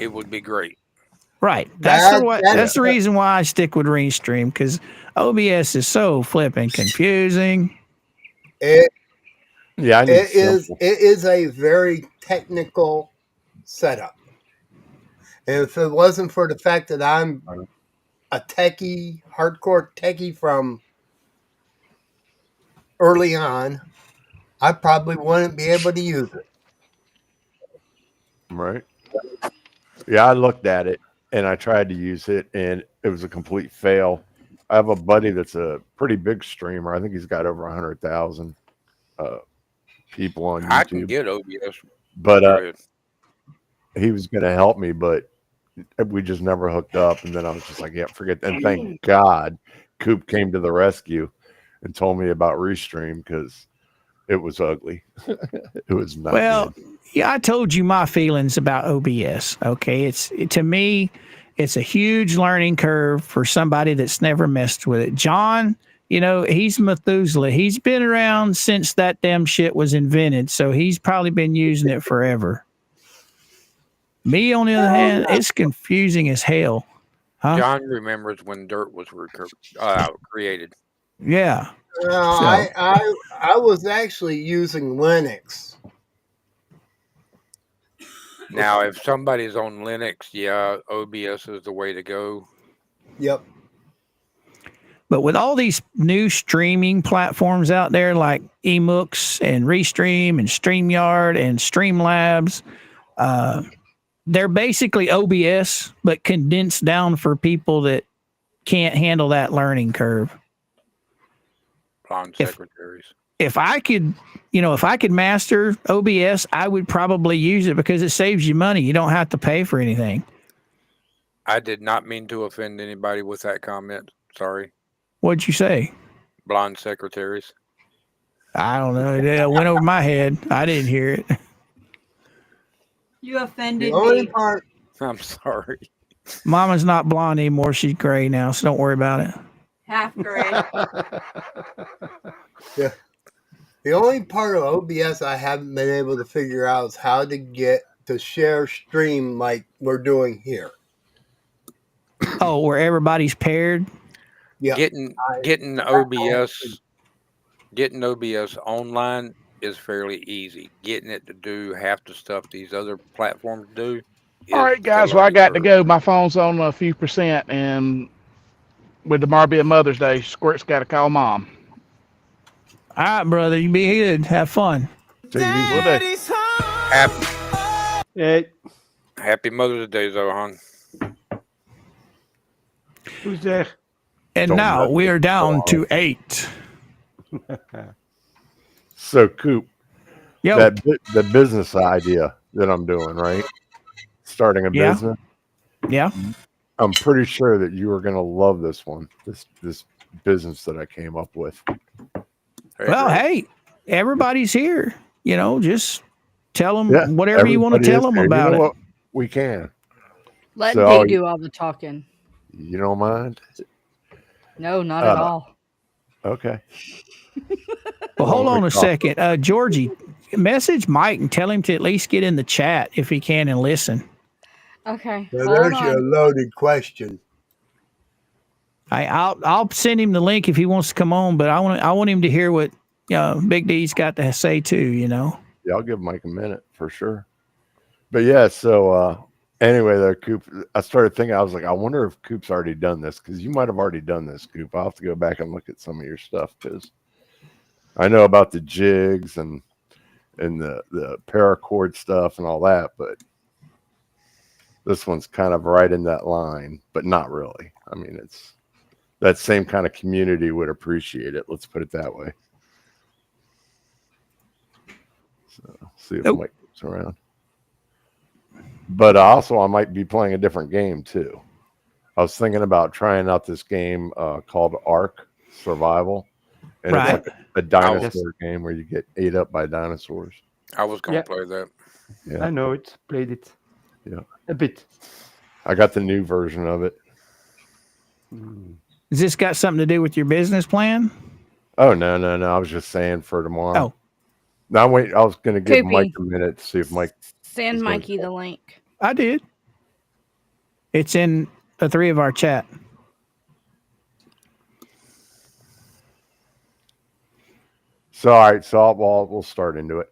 it would be great. right. That That's the reason why I stick with Restream, because OBS is so flipping confusing. it Yeah, I need simple. it is a very technical setup. And if it wasn't for the fact that I'm a techie, hardcore techie from early on, I probably wouldn't be able to use it. Right. Yeah, I looked at it and I tried to use it and it was a complete fail. I have a buddy that's a pretty big streamer. I think he's got over 100,000 people on I can YouTube. get OBS. But Go ahead. he was going to help me, but we just never hooked up. And then I was just like, yeah, forget that. And thank God Coop came to the rescue and told me about Restream because it was ugly. It was not good. Yeah, I told you my feelings about OBS. Okay, to me, it's a huge learning curve for somebody that's never messed with it. John, he's Methuselah. He's been around since that damn shit was invented, so he's probably been using it forever. Me, on the other hand, it's confusing as hell. Huh? John remembers when dirt was created. Yeah. I was actually using Linux. Now, if somebody's on Linux, yeah, OBS is the way to go. Yep. But with all these new streaming platforms out there like eMooks and Restream and StreamYard and Streamlabs, they're basically OBS, but condensed down for people that can't handle that learning curve. Blonde secretaries. If I could master OBS, I would probably use it because it saves you money. You don't have to pay for anything. I did not mean to offend anybody with that comment. Sorry. What'd you say? Blonde secretaries. I don't know. It went over my head. I didn't hear it. You offended The only me. part, I'm sorry. Mama's not blonde anymore. She's gray now, so don't worry about it. Half gray. yeah. The only part of OBS I haven't been able to figure out is how to get to share stream like we're doing here. Oh, where everybody's paired? Yeah. Getting OBS online is fairly easy. Getting it to do half the stuff these other platforms do. All right, guys. Well, I got to go. My phone's on a few percent, and with tomorrow being Mother's Day, Squirt's got to call Mom. All right, brother. You be good. Have fun. Happy Mother's Day, Zohan. Who's there? And now we are down to 8. So, Coop, Yo. the business idea that I'm doing, right? Starting a business. Yeah. I'm pretty sure that you are going to love this one. This business that I came up with. Well, hey, everybody's here. Just tell them whatever you want to tell them about it. What? We can. Let me do all the talking. You don't mind? No, not at all. Okay. Well, hold on a second. Georgie, message Mike and tell him to at least get in the chat if he can and listen. Okay. Now, there's your loaded question. I'll send him the link if he wants to come on, but I want him to hear what Big D's got to say too. Yeah, I'll give Mike a minute for sure. But yeah, so anyway, there, Coop. I started thinking. I was like, I wonder if Coop's already done this because you might have already done this, Coop. I'll have to go back and look at some of your stuff because I know about the jigs and the paracord stuff and all that, but this one's kind of right in that line, but not really. I mean, it's that same kind of community would appreciate it. Let's put it that way. So see if Mike comes around. But also, I might be playing a different game too. I was thinking about trying out this game called Ark Survival, and it's Right. like a dinosaur game where you get ate up by dinosaurs. I was gonna Yeah. play that. Yeah, I know it. Played it. Yeah. A bit. I got the new version of it. Has this got something to do with your business plan? Oh no, no, no! I was just saying for tomorrow. Oh, No, wait. I was going to give Mike Coopy. a minute to see if Mike. Send is gonna- Mikey the link. I did. It's in the three of our chat. So all right, so we'll start into it.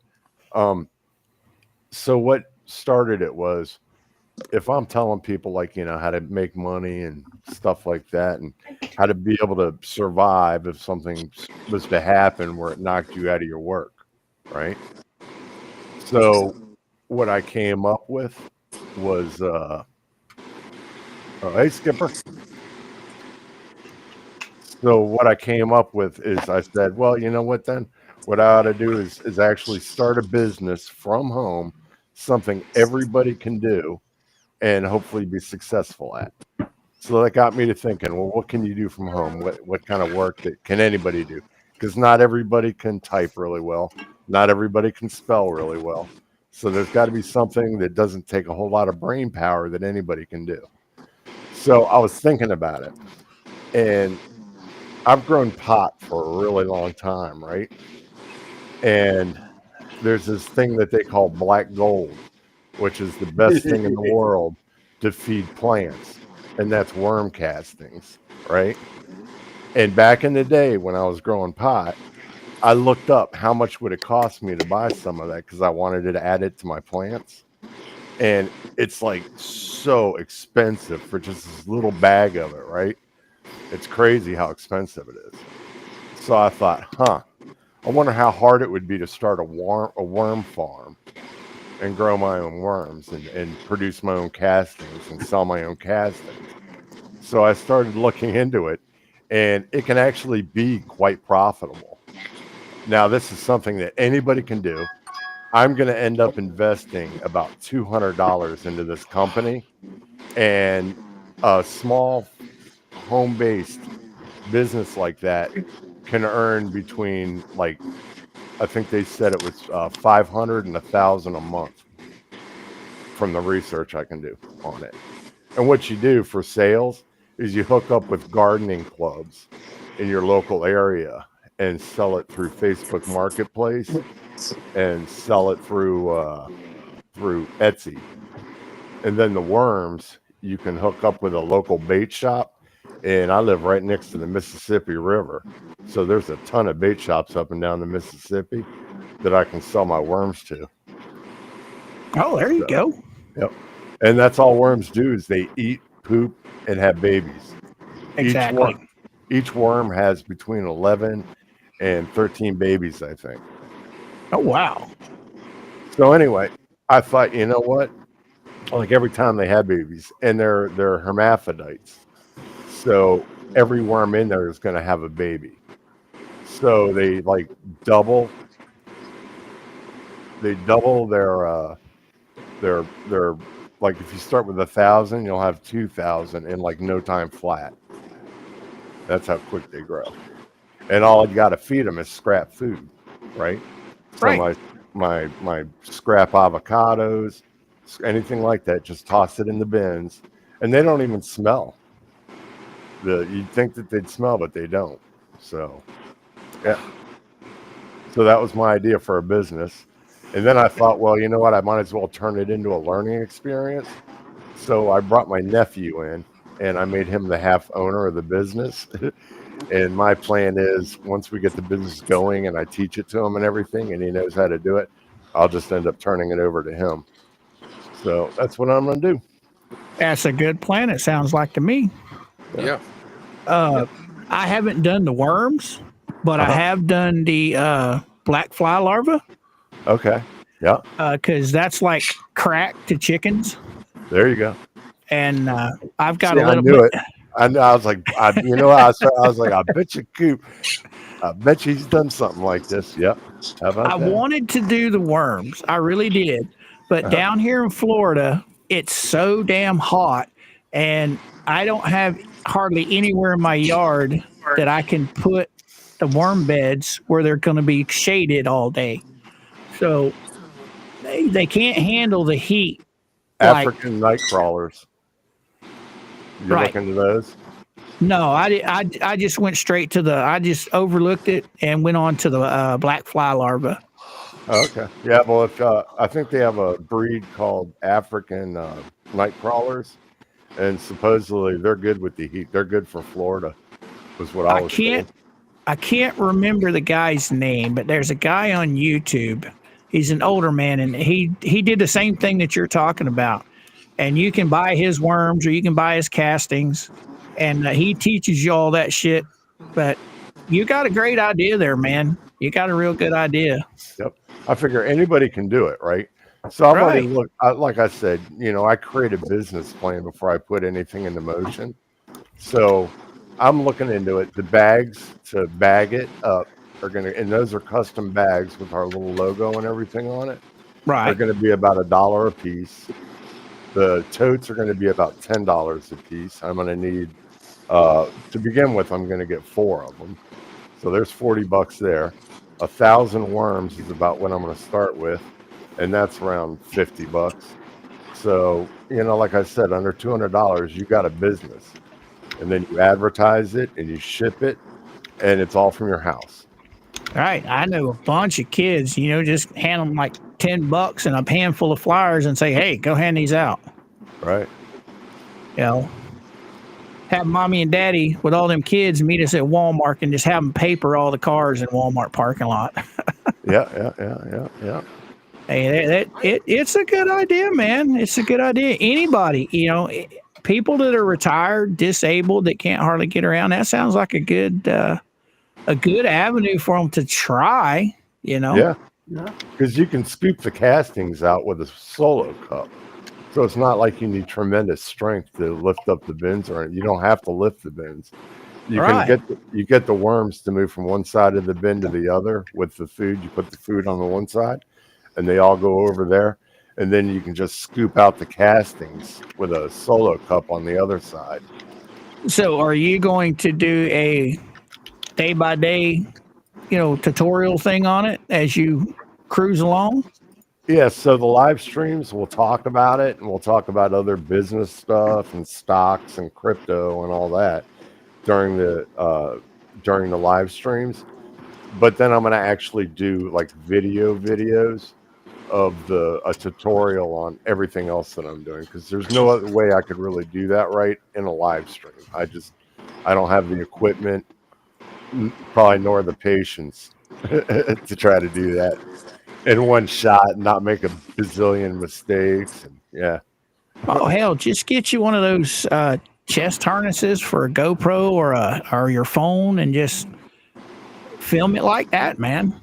So what started it was, if I'm telling people like how to make money and stuff like that, and how to be able to survive if something was to happen where it knocked you out of your work, right? So what I came up with was, oh, hey Skipper. So what I came up with is I said, well, you know what then? What I ought to do is actually start a business from home, something everybody can do and hopefully be successful at. So that got me to thinking, well, what can you do from home? What kind of work that can anybody do? Because not everybody can type really well. Not everybody can spell really well. So there's got to be something that doesn't take a whole lot of brain power that anybody can do. So I was thinking about it. And I've grown pot for a really long time, right? And there's this thing that they call black gold, which is the best thing in the world to feed plants. And that's worm castings, right? And back in the day when I was growing pot, I looked up how much would it cost me to buy some of that because I wanted to add it to my plants. And it's like so expensive for just this little bag of it, right? It's crazy how expensive it is. So I thought, I wonder how hard it would be to start a worm farm and grow my own worms and produce my own castings and sell my own castings. So I started looking into it, and it can actually be quite profitable. Now, this is something that anybody can do. I'm going to end up investing about $200 into this company, and a small home-based business like that can earn between, like, I think they said it was $500 and $1,000 a month from the research I can do on it. And what you do for sales is you hook up with gardening clubs in your local area and sell it through Facebook Marketplace and sell it through Etsy. And then the worms, you can hook up with a local bait shop. And I live right next to the Mississippi River. So there's a ton of bait shops up and down the Mississippi that I can sell my worms to. Oh, there you go. Yep. And that's all worms do is they eat, poop, and have babies. Exactly. Each worm has between 11 and 13 babies, I think. Oh, wow. So anyway, I thought, you know what? Like every time they have babies, and they're hermaphrodites. So every worm in there is going to have a baby. So they like double. They double their like if you start with 1,000, you'll have 2,000 in like no time flat. That's how quick they grow. And all you got to feed them is scrap food, right? So Right. my scrap avocados, anything like that, just toss it in the bins, and they don't even smell. You'd think that they'd smell, but they don't. So, yeah. So that was my idea for a business. And then I thought, well, you know what? I might as well turn it into a learning experience. So I brought my nephew in, and I made him the half owner of the business. And my plan is once we get the business going and I teach it to him and everything, and he knows how to do it, I'll just end up turning it over to him. So that's what I'm going to do. That's a good plan, it sounds like to me. Yeah. I haven't done the worms, but I have done the black fly larva. Okay. Yeah. Because that's like crack to chickens. There you go. And I've got See, a little I knew bit. it. I was like, I was like, I bet you Coop. I bet you he's done something like this. Yep. How about I that? wanted to do the worms. I really did. But down here in Florida, it's so damn hot and I don't have hardly anywhere in my yard that I can put the worm beds where they're going to be shaded all day. So they can't handle the heat. Like, African night crawlers. You right. look into those? No, I just went straight to I just overlooked it and went on to the black fly larva. Oh, okay. Yeah. Well, if I think they have a breed called African night crawlers, and supposedly they're good with the heat. They're good for Florida, was what I was told. I can't remember the guy's name, but there's a guy on YouTube. He's an older man, and he did the same thing that you're talking about. And you can buy his worms or you can buy his castings, and he teaches you all that shit. But you got a great idea there, man. You got a real good idea. Yep. I figure anybody can do it, right? So I've already Right. looked. Like I said, I create a business plan before I put anything into motion. So I'm looking into it. The bags to bag it up are and those are custom bags with our little logo and everything on it. They're Right. going to be about $1 a piece. The totes are going to be about $10 a piece. I'm going to need, to begin with, I'm going to get 4 of them. So there's $40 there. 1,000 worms is about what I'm going to start with, and that's around $50. So, like I said, under $200, you got a business. And then you advertise it and you ship it, and it's all from your house. Right. I know a bunch of kids, just hand them like $10 and a handful of flyers and say, hey, go hand these out. Right. Have mommy and daddy with all them kids meet us at Walmart and just have them paper all the cars in Walmart parking lot. Yeah. Hey, it's a good idea, man. It's a good idea. Anybody, people that are retired, disabled, that can't hardly get around, that sounds like a good avenue for them to try, Yeah. Because you can scoop the castings out with a solo cup. So it's not like you need tremendous strength to lift up the bins, or you don't have to lift the bins. You can get the worms to move from one side of the bin to the other with the food. You put the food on the one side, and they all go over there, and then you can just scoop out the castings with a solo cup on the other side. So, are you going to do a day by day, tutorial thing on it as you cruise along? Yeah, so the live streams, we'll talk about it, and we'll talk about other business stuff and stocks and crypto and all that during the live streams. But then I'm going to actually do like videos of a tutorial on everything else that I'm doing, because there's no other way I could really do that right in a live stream. I don't have the equipment, probably nor the patience to try to do that in one shot and not make a bazillion mistakes. And yeah. Oh hell, just get you one of those chest harnesses for a GoPro or your phone and just film it like that, man.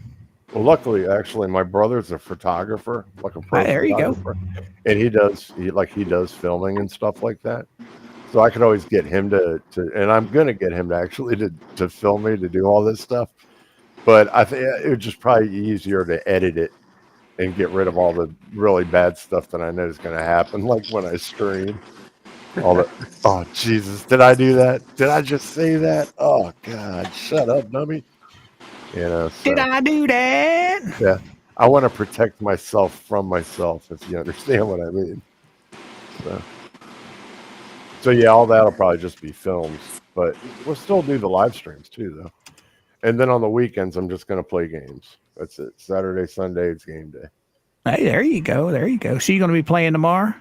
Well, luckily, actually, my brother's a photographer, like a pro there photographer, you go. And he does filming and stuff like that. So I could always get him to and I'm gonna get him to actually to film me, to do all this stuff. But I think it would just probably be easier to edit it and get rid of all the really bad stuff that I know is going to happen, like when I stream. Oh, Jesus, did I do that? Did I just say that? Oh, God, shut up, dummy. Did I do that? Yeah, I want to protect myself from myself, if you understand what I mean. So yeah, all that'll probably just be films, but we'll still do the live streams too, though. And then on the weekends, I'm just going to play games. That's it. Saturday, Sunday, it's game day. Hey, there you go. There you go. So you're going to be playing tomorrow?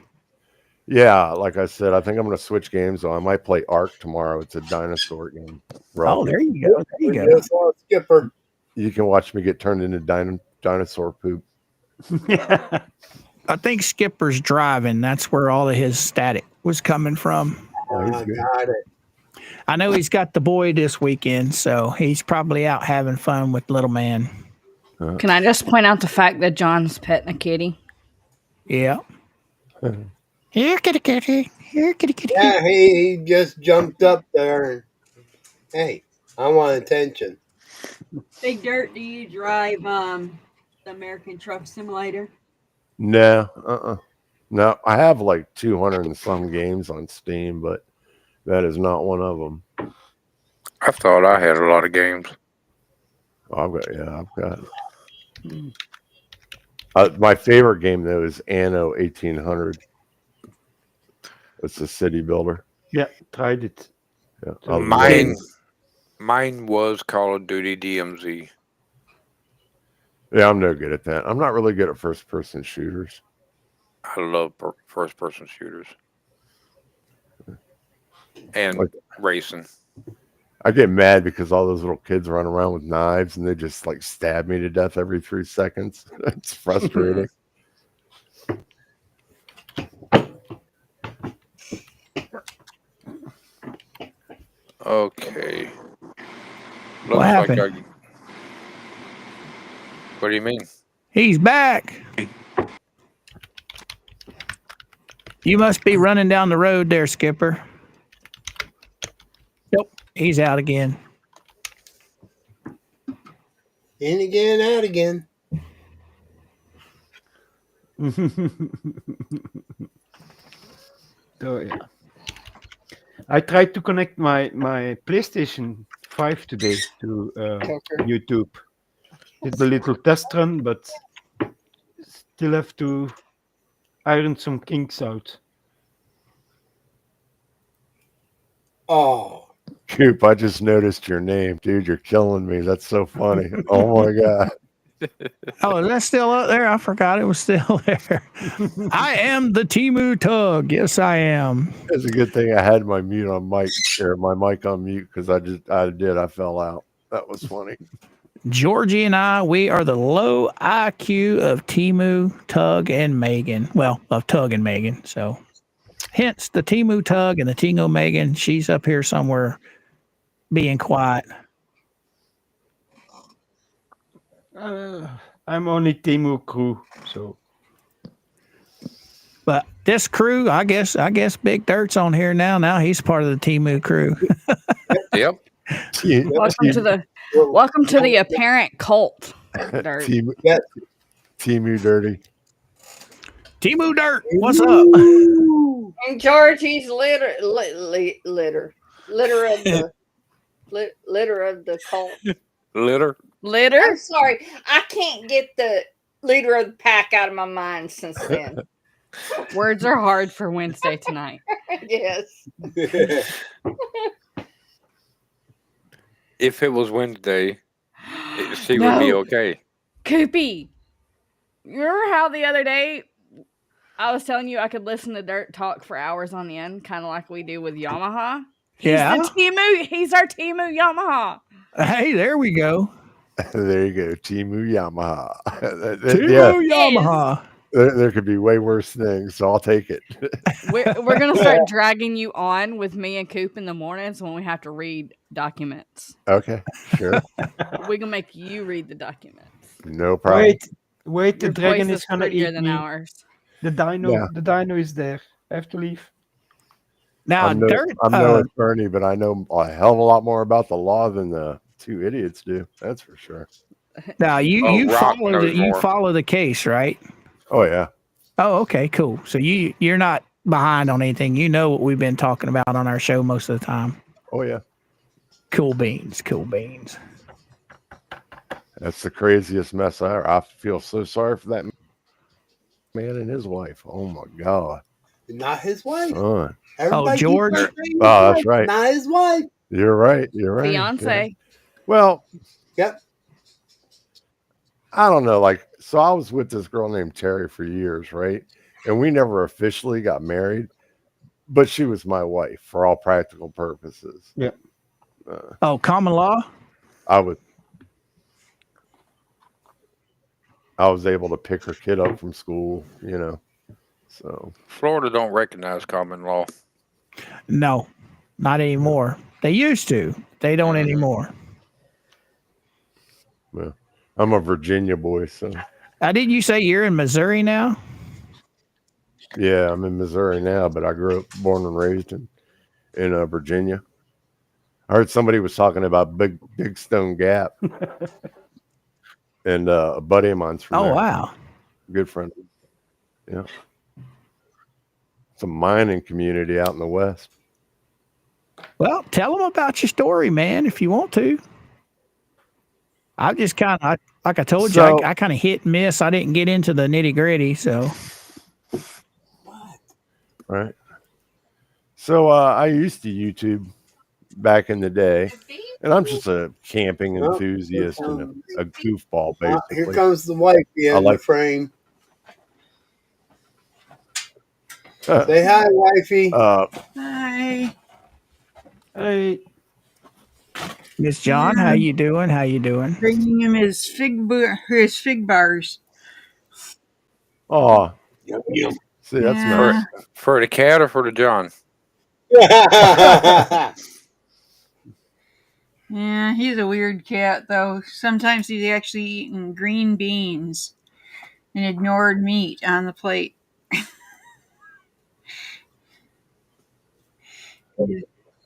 Yeah, like I said, I think I'm going to switch games. I might play Ark tomorrow. It's a dinosaur game. Oh, there you go. There you go. Skipper. You can watch me get turned into dinosaur poop. I think Skipper's driving. That's where all of his static was coming from. Oh, he's good. Got it. I know he's got the boy this weekend, so he's probably out having fun with little man. Can I just point out the fact that John's petting a kitty? Yeah. Here, kitty, kitty. Here, kitty, kitty. Yeah, he just jumped up there. And, hey, I want attention. Big Dirt, do you drive the American Truck Simulator? No. No, I have like 200 and some games on Steam, but that is not one of them. I thought I had a lot of games. I've got. My favorite game though is Anno 1800. It's a city builder. Yeah, tried it. Yeah, Mine was Call of Duty DMZ. Yeah, I'm no good at that. I'm not really good at first-person shooters. I love first-person shooters and racing. I get mad because all those little kids run around with knives and they just like stab me to death every 3 seconds. It's frustrating. Okay. What happened? What do you mean? He's back. You must be running down the road there, Skipper. Nope, he's out again. In again, out again. So yeah, I tried to connect my PlayStation 5 today to YouTube. Did a little test run, but still have to iron some kinks out. Oh, Coop, I just noticed your name, dude. You're killing me. That's so funny. Oh my god. Oh, that's still up there. I forgot it was still there. I am the Timu Tug. Yes, I am. It's a good thing I had my mute on mic or my mic on mute because I fell out. That was funny. Georgie and I, we are the low IQ of Timu, Tug, and Megan. Well, of Tug and Megan. So, hence the Timu Tug and the Tingo Megan. She's up here somewhere being quiet. I'm only Timu crew, so. But this crew, I guess Big Dirt's on here now. Now he's part of the Timu crew. Yep. Welcome to the apparent cult. Dirt. Timu Dirty. Timu Dirt, what's up? And Georgie's litter of the cult. Litter. I'm sorry, I can't get the leader of the pack out of my mind since then. Words are hard for Wednesday tonight. Yes. If it was Wednesday, she would be okay. Coopy, you remember how the other day I was telling you I could listen to Dirt talk for hours on end, kind of like we do with Yamaha? Yeah. He's our Timu Yamaha. Hey, there we go. There you go. Timu Yamaha. Timu Yamaha. There could be way worse things, so I'll take it. We're gonna start dragging you on with me and Coop in the mornings when we have to read documents. Okay, sure. We can make you read the documents. No problem. Wait, the Your dragon voice is gonna prettier eat than me. ours. The dino, Yeah. the dino is there. I have to leave. Now, I'm Dirt. no attorney, but I know a hell of a lot more about the law than the two idiots do. That's for sure. Now you follow the case, right? Oh yeah. Oh, okay, cool. So you're not behind on anything. You know what we've been talking about on our show most of the time. Oh yeah. Cool beans. Cool beans. That's the craziest mess I feel so sorry for that man and his wife. Oh my god. Not his wife. Son. Everybody George. keeps saying his Oh, that's wife, right. Not his wife. You're right. You're right. Fiance. Yeah. Well, Yep. I don't know. Like, so I was with this girl named Terry for years, right? And we never officially got married, but she was my wife for all practical purposes. Yeah. Common law? I was able to pick her kid up from school, you know. So Florida don't recognize common law. No, not anymore. They used to. They don't anymore. well, I'm a Virginia boy, so Didn't you say you're in Missouri now? yeah, I'm in Missouri now, but I grew up, born and raised in Virginia. I heard somebody was talking about Big Stone Gap, and a buddy of mine's from there. Oh wow, Good friend. Yeah. some mining community out in the west. Well, tell them about your story, man, if you want to. I just kind of, like I told you, I kind of hit and miss. I didn't get into the nitty gritty, so. Right. So I used to YouTube back in the day, and I'm just a camping enthusiast and a goofball, basically. Here comes the wifey in the frame. Say hi, wifey. Hi. Hey. Miss John, how you doing? How you doing? Bringing him his fig bars. Oh, see, that's nice. For the cat or for the John? Yeah, he's a weird cat, though. Sometimes he's actually eating green beans and ignored meat on the plate.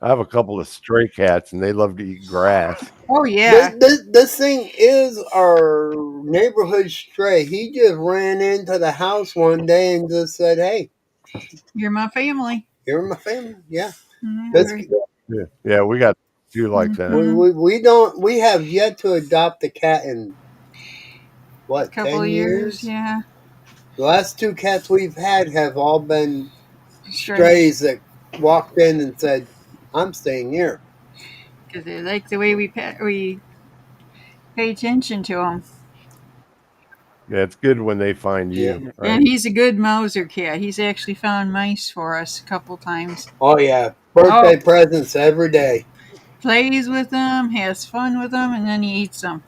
I have a couple of stray cats, and they love to eat grass. Oh, yeah. This thing is our neighborhood stray. He just ran into the house one day and just said, "Hey, you're my family." You're my family. Yeah. Yeah, we got two like that. We have yet to adopt a cat in what, couple 10 of years? Yeah. The last two cats we've had have all been strays that walked in and said, "I'm staying here." Because they like the way we pay attention to them. Yeah, it's good when they find you. Right? And he's a good Mauser cat. He's actually found mice for us a couple times. Oh, yeah. Birthday presents every day. Plays with them, has fun with them, and then he eats them.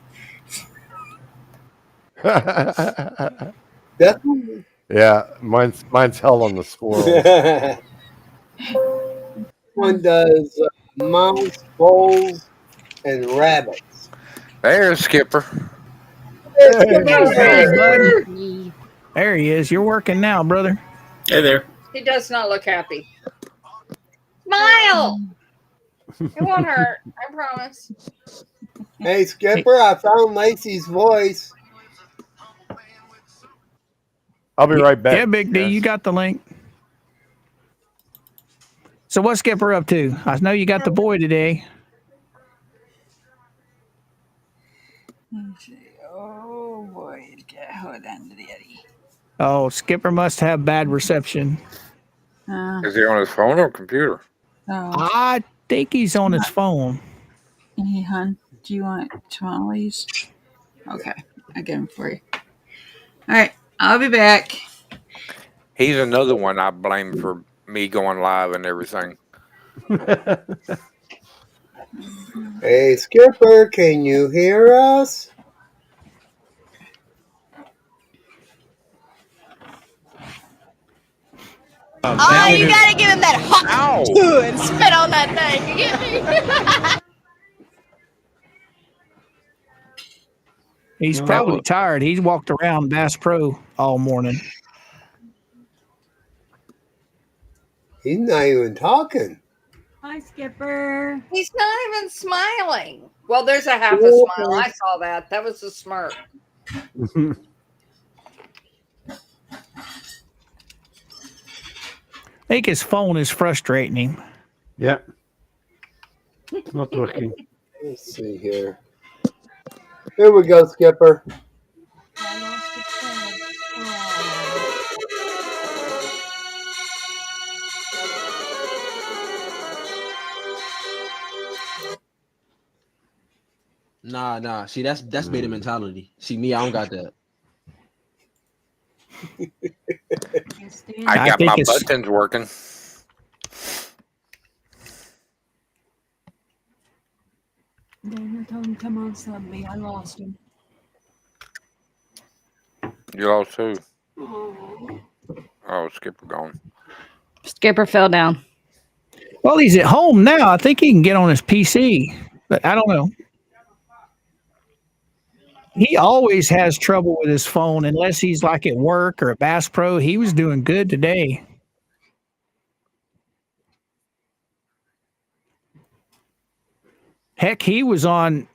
Yeah, mine's hell on the squirrel. One does mouse, voles, and rabbits. There's Skipper. There he is. You're working now, brother. Hey there. He does not look happy. Smile. It won't hurt. I promise. Hey, Skipper, I found Lacey's voice. I'll be right back. Yeah, Big D, you got the link. So what's Skipper up to? I know you got the boy today. Oh boy, hold on, Daddy. Oh, Skipper must have bad reception. Is he on his phone or computer? I think he's on his phone. Hey, hon, do you want tamales? Okay, I get them for you. All right, I'll be back. He's another one I blame for me going live and everything. Hey, Skipper, can you hear us? Oh, you gotta give him that hot too and spit on that thing. You get me? He's probably tired. He's walked around Bass Pro all morning. He's not even talking. Hi, Skipper. He's not even smiling. Well, there's a half a smile. I saw that. That was a smirk. I think his phone is frustrating him. Yeah. It's not working. Let's see here. Here we go, Skipper. Nah. See, that's beta mentality. See, me, I don't got that. I got my buttons working. Daniel, tell him come on, sub me. I lost him. You lost who? Oh, Skipper gone. Skipper fell down. Well, he's at home now. I think he can get on his PC, but I don't know. He always has trouble with his phone unless he's like at work or at Bass Pro. He was doing good today. Heck, he was on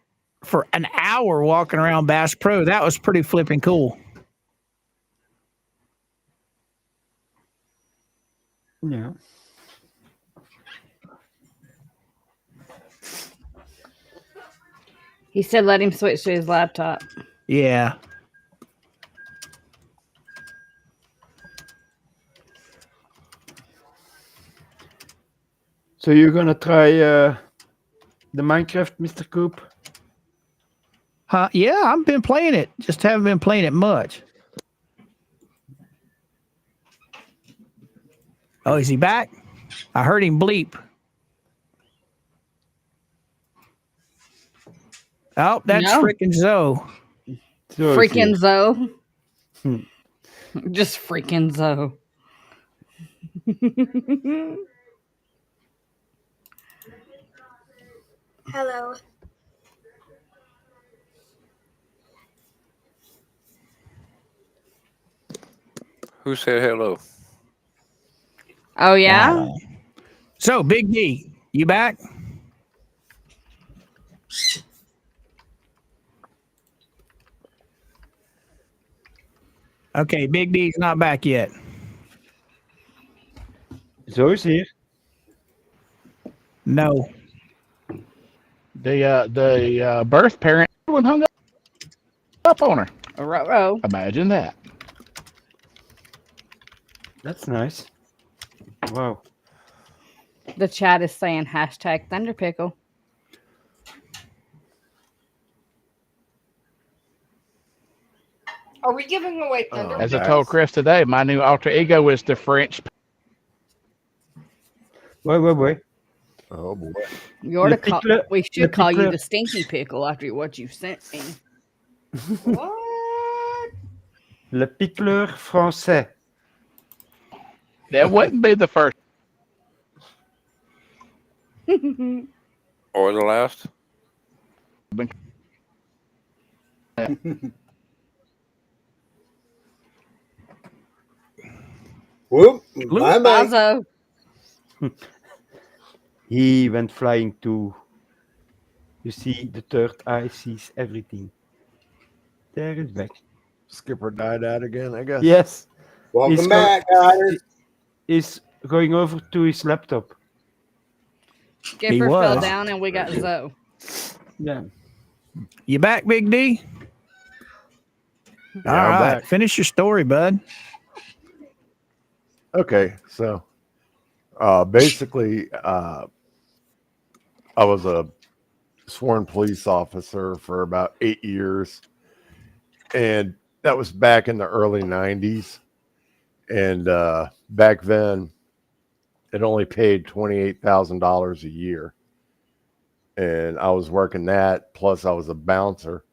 for an hour walking around Bass Pro. That was pretty flipping cool. Yeah. He said let him switch to his laptop. Yeah. So you're gonna try the Minecraft, Mr. Coop? Huh? Yeah, I've been playing it. Just haven't been playing it much. Oh, is he back? I heard him bleep. Oh, that's No. freaking Zoe. Freaking Zoe. Just freaking Zoe. Hello. Who said hello? Oh yeah. So Big D, you back? Okay, Big D's not back yet. Zoe's here. No. The birth parent hung up on her. Ruh-roh. Imagine that. That's nice. Wow. The chat is saying hashtag Thunderpickle. Are we giving away Thunder? As I told Chris today, my new alter ego is the French. Wait. Oh boy. We should call you the Stinky Pickle after what you sent me. What? Le piqueur français. That wouldn't be the first. Or the last? Whoop. Bye-bye. Bazo. He went flying too. You see, the third eye sees everything. There is back. Skipper died out again, I guess. Yes. Welcome back, guys. He's going over to his laptop. Skipper fell down and we got Zoe. Yeah. You back, Big D? All right. back. Finish your story, bud. Okay, so basically, I was a sworn police officer for about 8 years, and that was back in the early 90s. And back then, it only paid $28,000 a year. And I was working that, plus I was a bouncer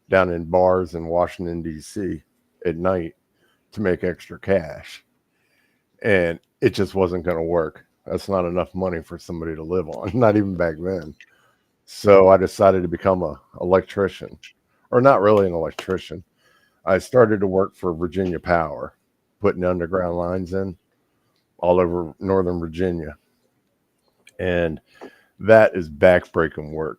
down in bars in Washington, D.C. at night to make extra cash. And it just wasn't going to work. That's not enough money for somebody to live on, not even back then. So I decided to become an electrician, or not really an electrician. I started to work for Virginia Power, putting underground lines in all over Northern Virginia. And that is backbreaking work,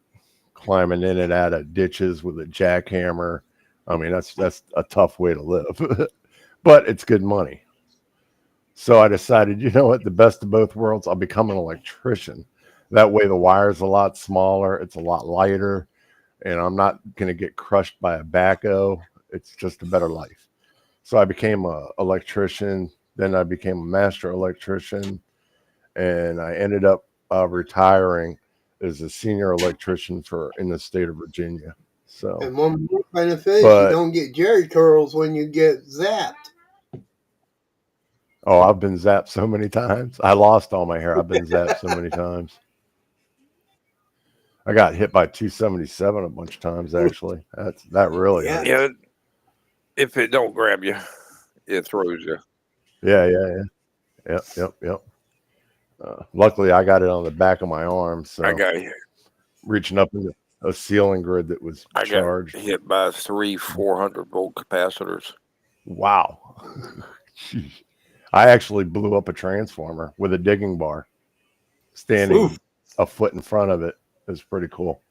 climbing in and out of ditches with a jackhammer. I mean, that's a tough way to live, but it's good money. So I decided, you know what, the best of both worlds, I'll become an electrician. That way the wire's a lot smaller, it's a lot lighter, and I'm not going to get crushed by a backhoe. It's just a better life. So I became an electrician. Then I became a master electrician, and I ended up retiring as a senior electrician in the state of Virginia. So, and one more benefit, you don't get Jerry curls when you get zapped. Oh, I've been zapped so many times. I lost all my hair. I've been zapped so many times. I got hit by 277 a bunch of times, actually. That really hurt. Yeah. If it don't grab you, it throws you. Yeah. Yep. Luckily, I got it on the back of my arm. So I got reaching up into a ceiling grid that was charged. Got hit by 3 400-volt capacitors. Wow. Jeez. I actually blew up a transformer with a digging bar standing a foot in front of it. It was pretty cool.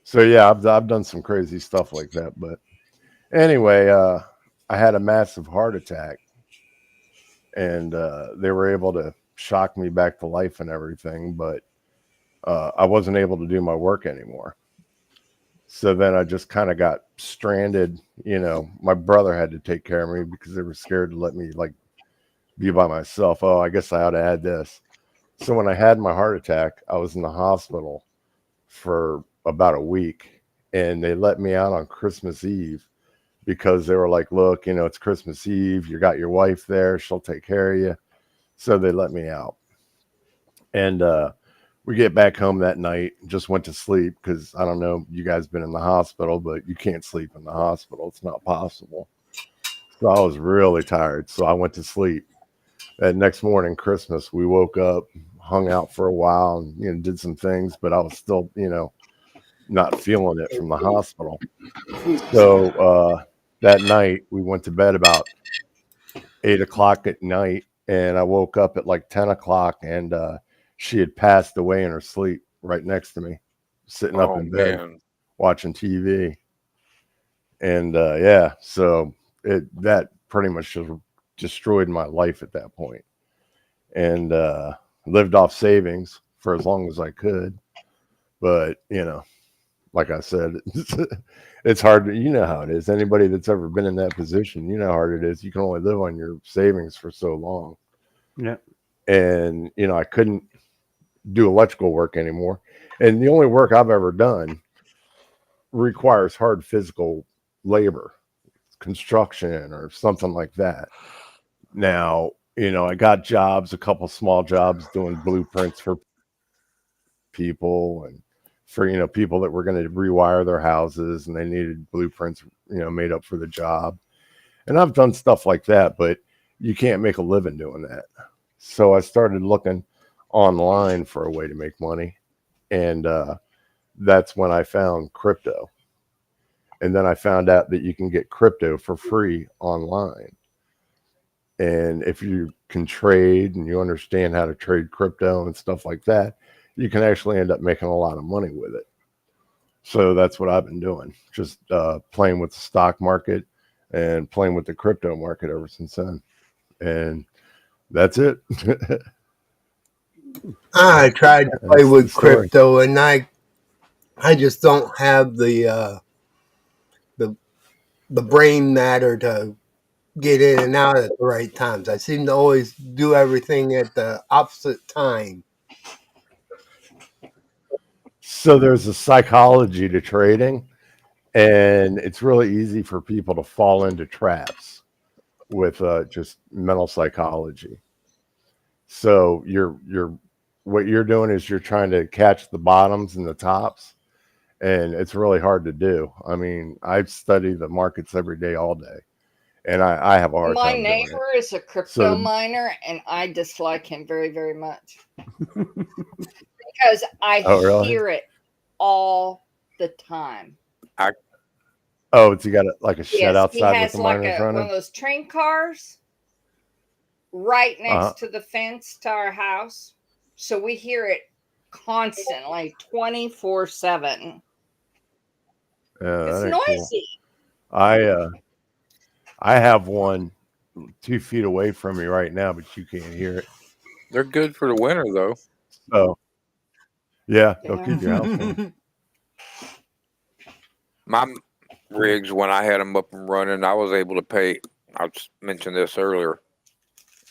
So yeah, I've done some crazy stuff like that. But anyway, I had a massive heart attack, and they were able to shocked me back to life and everything, but I wasn't able to do my work anymore. So then I just kind of got stranded. You know, my brother had to take care of me because they were scared to let me like be by myself. Oh, I guess I ought to add this. So when I had my heart attack, I was in the hospital for about a week, and they let me out on Christmas Eve because they were like, look, you know, it's Christmas Eve. You got your wife there. She'll take care of you. So they let me out. And we get back home that night, just went to sleep because I don't know, you guys been in the hospital, but you can't sleep in the hospital. It's not possible. So I was really tired. So I went to sleep. That next morning, Christmas, we woke up, hung out for a while, and you know, did some things, but I was still, you know, not feeling it from the hospital. So that night, we went to bed about 8 o'clock at night, and I woke up at like 10 o'clock, and she had passed away in her sleep right next to me, sitting up Oh in bed man. watching TV. And yeah, so that pretty much just destroyed my life at that point. And lived off savings for as long as I could. But, you know, like I said, it's hard. You know how it is. Anybody that's ever been in that position, you know how hard it is. You can only live on your savings for so long. Yeah. And, you know, I couldn't do electrical work anymore. And the only work I've ever done requires hard physical labor, construction or something like that. Now, you know, I got jobs, a couple small jobs doing blueprints for people and for, you know, people that were going to rewire their houses and they needed blueprints, you know, made up for the job. And I've done stuff like that, but you can't make a living doing that. So I started looking online for a way to make money. And that's when I found crypto. And then I found out that you can get crypto for free online. And if you can trade and you understand how to trade crypto and stuff like that, you can actually end up making a lot of money with it. So that's what I've been doing, just playing with the stock market and playing with the crypto market ever since then. And that's it. I tried to play That's the with story. crypto, and I just don't have the brain matter to get in and out at the right times. I seem to always do everything at the opposite time. So there's a psychology to trading, and it's really easy for people to fall into traps with just mental psychology. So you're what you're doing is you're trying to catch the bottoms and the tops, and it's really hard to do. I mean, I've studied the markets every day, all day, and I have a hard My time doing it. neighbor is a crypto So miner, and I dislike him very, very much because I oh really? hear it all the time. Oh, it's you got like a shed Yes, he outside with has the like miner in a front one of of those train cars right him? next to the fence to our house. So we hear it constantly, 24/7. Yeah, It's that ain't cool. noisy. I have one 2 feet away from me right now, but you can't hear it. They're good for the winter though. So yeah, they'll keep your house warm. My rigs, when I had them up and running, I was able to pay. I mentioned this earlier.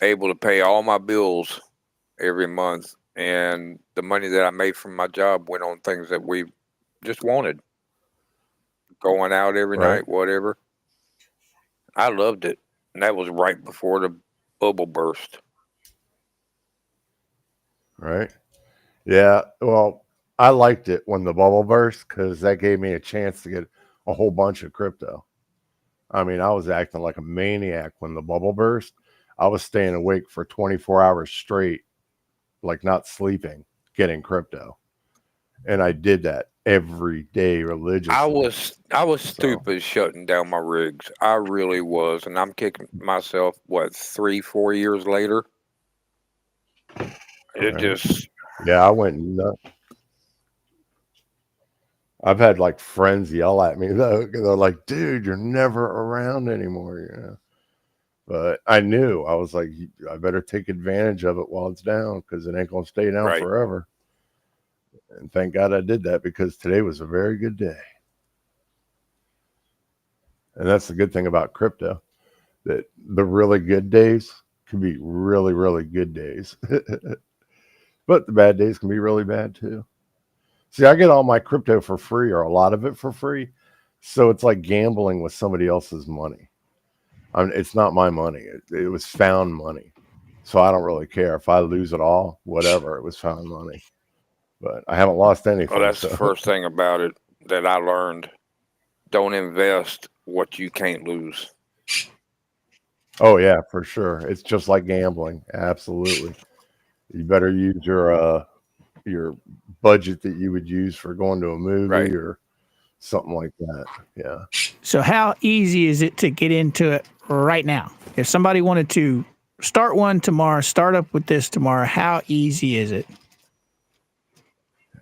Able to pay all my bills every month, and the money that I made from my job went on things that we just wanted. Going out every Right, night, whatever. I loved it, and that was right before the bubble burst. right. Yeah. Well, I liked it when the bubble burst because that gave me a chance to get a whole bunch of crypto. I mean, I was acting like a maniac when the bubble burst. I was staying awake for 24 hours straight, like not sleeping, getting crypto. And I did that every day religiously. I was So, stupid shutting down my rigs. I really was, and I'm kicking myself. What 3-4 years later? It right. just Yeah, I went nuts. I've had like friends yell at me though. 'Cause they're like, dude, you're never around anymore, you know. But I knew, I was like, I better take advantage of it while it's down because it ain't going to stay down Right. forever. And thank God I did that because today was a very good day. And that's the good thing about crypto, that the really good days can be really, really good days. But the bad days can be really bad too. See, I get all my crypto for free, or a lot of it for free. So it's like gambling with somebody else's money. It's not my money. It was found money. So I don't really care. If I lose it all, whatever, it was found money. But I haven't lost anything. Well, that's so. the first thing about it that I learned. Don't invest what you can't lose. Oh, yeah, for sure. It's just like gambling. Absolutely. You better use your budget that you would use for going to a movie Right. or something like that. Yeah. So how easy is it to get into it right now? If somebody wanted to start one tomorrow, start up with this tomorrow, how easy is it?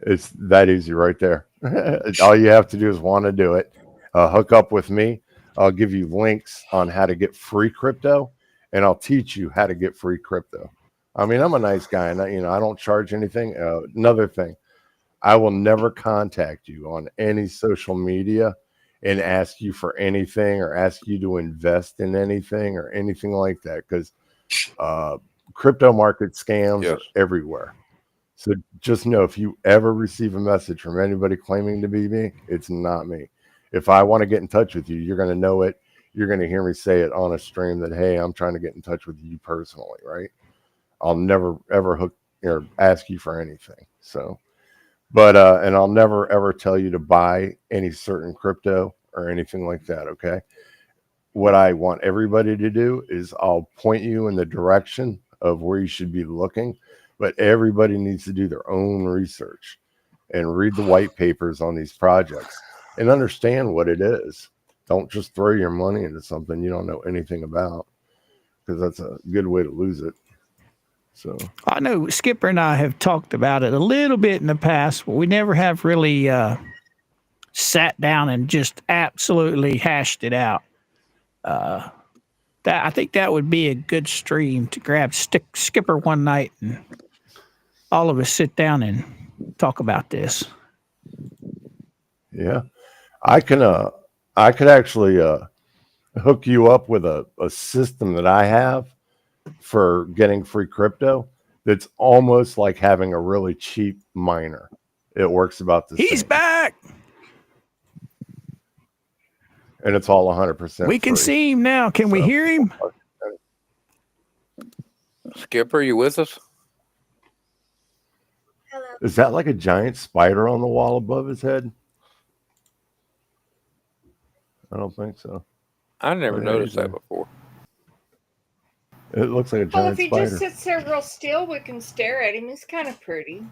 It's that easy right there. All you have to do is want to do it. Hook up with me. I'll give you links on how to get free crypto, and I'll teach you how to get free crypto. I mean, I'm a nice guy, and I don't charge anything. Another thing, I will never contact you on any social media and ask you for anything or ask you to invest in anything or anything like that, because crypto market scams are everywhere. So just know, if you ever receive a message from anybody claiming to be me, it's not me. If I want to get in touch with you, you're going to know it. You're going to hear me say it on a stream that, hey, I'm trying to get in touch with you personally, right? I'll never, ever hook or ask you for anything. So, but, and I'll never, ever tell you to buy any certain crypto or anything like that, okay? What I want everybody to do is I'll point you in the direction of where you should be looking, but everybody needs to do their own research and read the white papers on these projects and understand what it is. Don't just throw your money into something you don't know anything about, because that's a good way to lose it. So I know Skipper and I have talked about it a little bit in the past, but we never have really sat down and just absolutely hashed it out. That I think that would be a good stream to grab Skipper one night and all of us sit down and talk about this. Yeah, I could actually hook you up with a system that I have for getting free crypto. That's almost like having a really cheap miner. It works about the same. He's back. And it's all 100%. We can free. see him now. Can we hear him? Skipper, you with us? Is that like a giant spider on the wall above his head? I don't think so. I never noticed that before. It looks like a Well, giant if he spider. just sits there real still, we can stare at him. He's kind of pretty.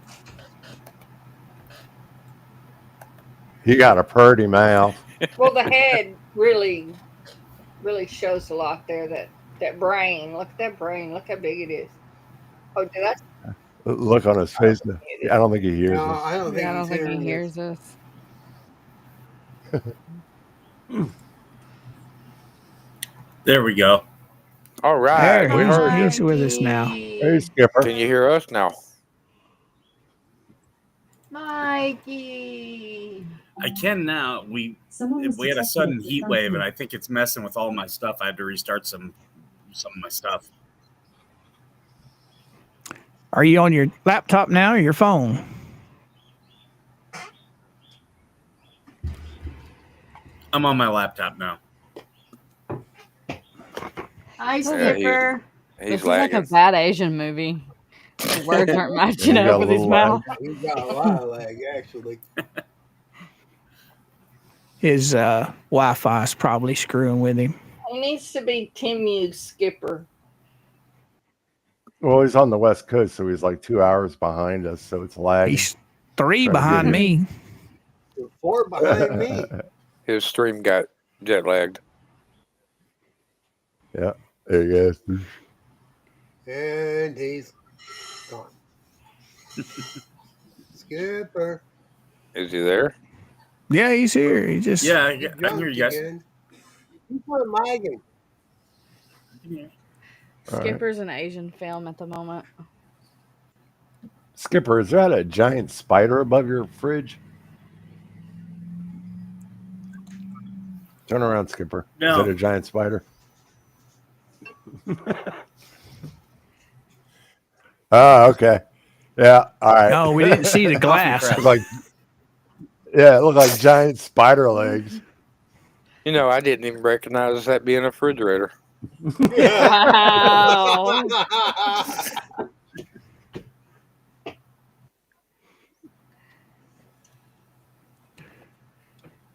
He got a purty mouth. Well, the head really shows a lot there. That brain. Look at that brain. Look how big it is. Oh, did I? Look on his face. I don't think he hears No, us. I don't think, I don't think he hearing hears us. There we go. All right. There, We heard you. he's with us now. Hey, Skipper. Can you hear us now? Mikey. I can now. We had a sudden heat wave, and I think it's messing with all my stuff. I had to restart some of my stuff. Are you on your laptop now or your phone? I'm on my laptop now. Hi, Skipper. This is like a bad Asian movie. The words aren't matching Yeah, you got up with a his little mouth. He's got a lot of leg, actually. His Wi-Fi is probably screwing with him. He needs to be Timu Skipper. Well, he's on the West Coast, so he's like 2 hours behind us, so it's lagging. He's 3 behind me. 4 behind me. His stream got jet lagged. Yeah, there he goes. And he's gone. Skipper. Is he there? Yeah, he's here. He just Yeah, I can hear you guys. He's not lagging. Skipper's an Asian film at the moment. Skipper, is that a giant spider above your fridge? Turn around, Skipper. No. Is that a giant spider? Oh, okay. Yeah, all right. No, we didn't see the glass. Looked like, yeah, it looked like giant spider legs. You know, I didn't even recognize that being a refrigerator. Wow.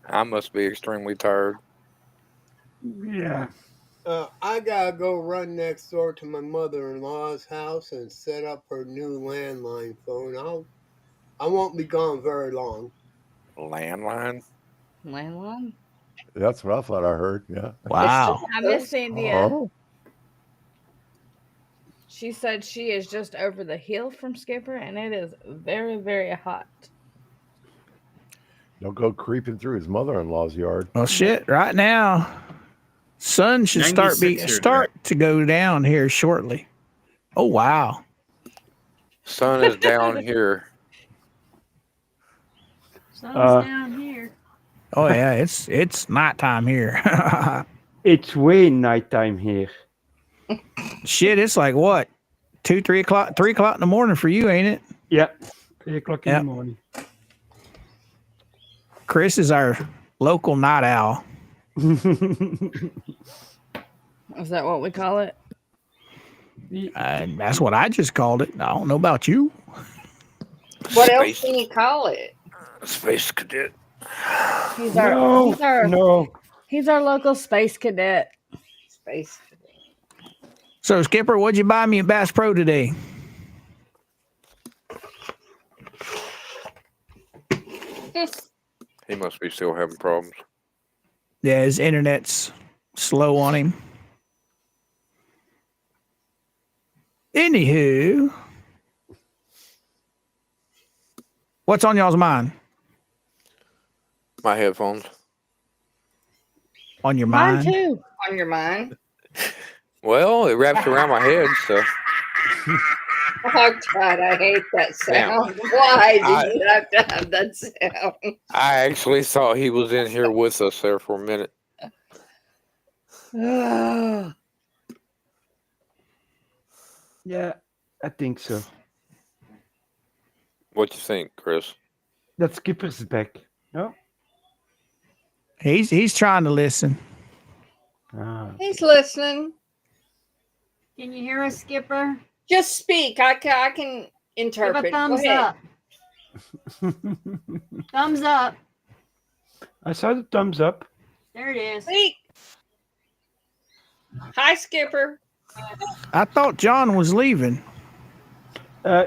I must be extremely tired. Yeah. I gotta go run next door to my mother-in-law's house and set up her new landline phone. I won't be gone very long. Landline? Landline? That's what I thought I heard. Yeah. Wow. I miss India. Oh. She said she is just over the hill from Skipper, and it is very, very hot. Don't go creeping through his mother-in-law's yard. Well, shit. Right now, sun should start 96 here to go down here shortly. Oh wow. Sun is down here. Sun's down here. Oh yeah, it's nighttime here. It's way nighttime here. Shit, it's like what? 2, 3 o'clock, 3 o'clock in the morning for you, ain't it? Yeah. 3 o'clock in Yep. the morning. Chris is our local night owl. Is that what we call it? That's what I just called it. I don't know about you. What else can you call it? Space cadet. He's our he's our local space cadet. Space. So Skipper, what'd you buy me at Bass Pro today? He must be still having problems. Yeah, his internet's slow on him. Anywho, what's on y'all's mind? My headphones. On your Mine mind? too. On your mind? Well, it wraps around my head, so. Oh God, I hate that sound. Why did you have to have that sound? I actually thought he was in here with us there for a minute. Yeah, I think so. What you think, Chris? That Skipper's back. No? He's trying to listen. Ah. He's listening. Can you hear us, Skipper? Just speak. I can interpret. Give a thumbs Go ahead. up. Thumbs up. I saw the thumbs up. There it is. Speak. Hi, Skipper. I thought John was leaving.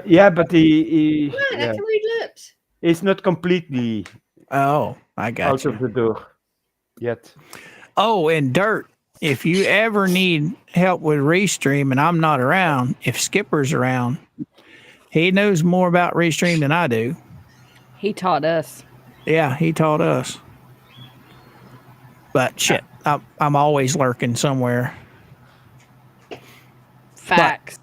Yeah, but he What? I yeah, can read lips. he's not completely Oh, I got out you. of the door yet. Oh, and Dirt, if you ever need help with Restream and I'm not around, if Skipper's around, he knows more about Restream than I do. He taught us. Yeah, he taught us. But shit, I'm always lurking somewhere. Facts.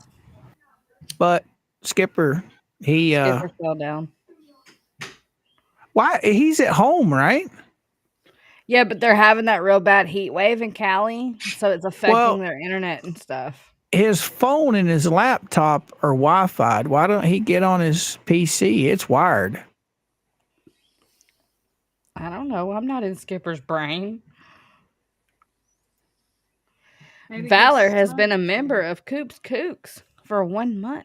But Skipper, he Skipper fell down. why he's at home, right? Yeah, but they're having that real bad heat wave in Cali, so it's affecting their internet and stuff. His phone and his laptop are Wi-Fi'd. Why don't he get on his PC? It's wired. I don't know. I'm not in Skipper's brain. Maybe Valor it's has time. been a member of Coop's Kooks for 1 month.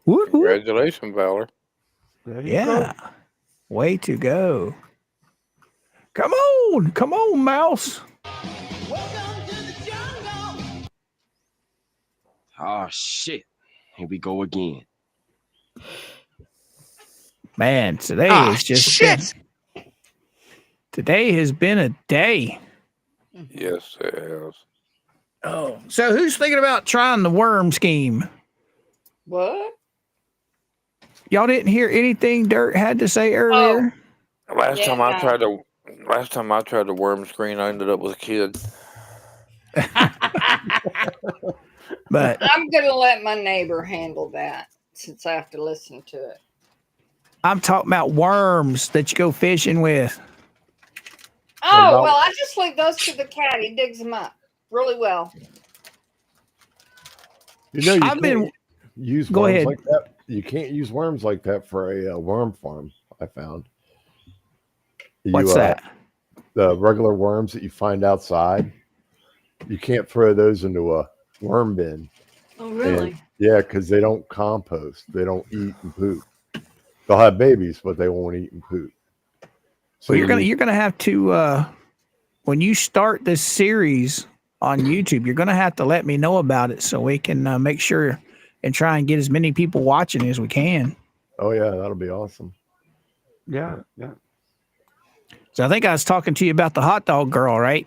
Woot, woot. Congratulations, Valor. There you Yeah. Way to go. Come on, mouse. Oh shit. Here we go again. Man, today Ah, is just shit. today has been a day. Yes, it has. Oh, so who's thinking about trying the worm scheme? What? Y'all didn't hear anything Dirt had to say earlier? Last Yeah, time I tried the worm screen, I ended up with a kid. But I'm going to let my neighbor handle that since I have to listen to it. I'm talking about worms that you go fishing with. Oh, well, I just leave those to the cat. He digs them up really well. You know, you I've can't been. use Go worms ahead. like that. You can't use worms like that for a worm farm. I found. What's that? The regular worms that you find outside, you can't throw those into a worm bin. Oh, really? And, yeah, because they don't compost. They don't eat and poop. They'll have babies, but they won't eat and poop. So Well, you're gonna have to when you start this series on YouTube, you're gonna have to let me know about it so we can make sure and try and get as many people watching as we can. Oh yeah, that'll be awesome. Yeah. So I think I was talking to you about the hot dog girl, right?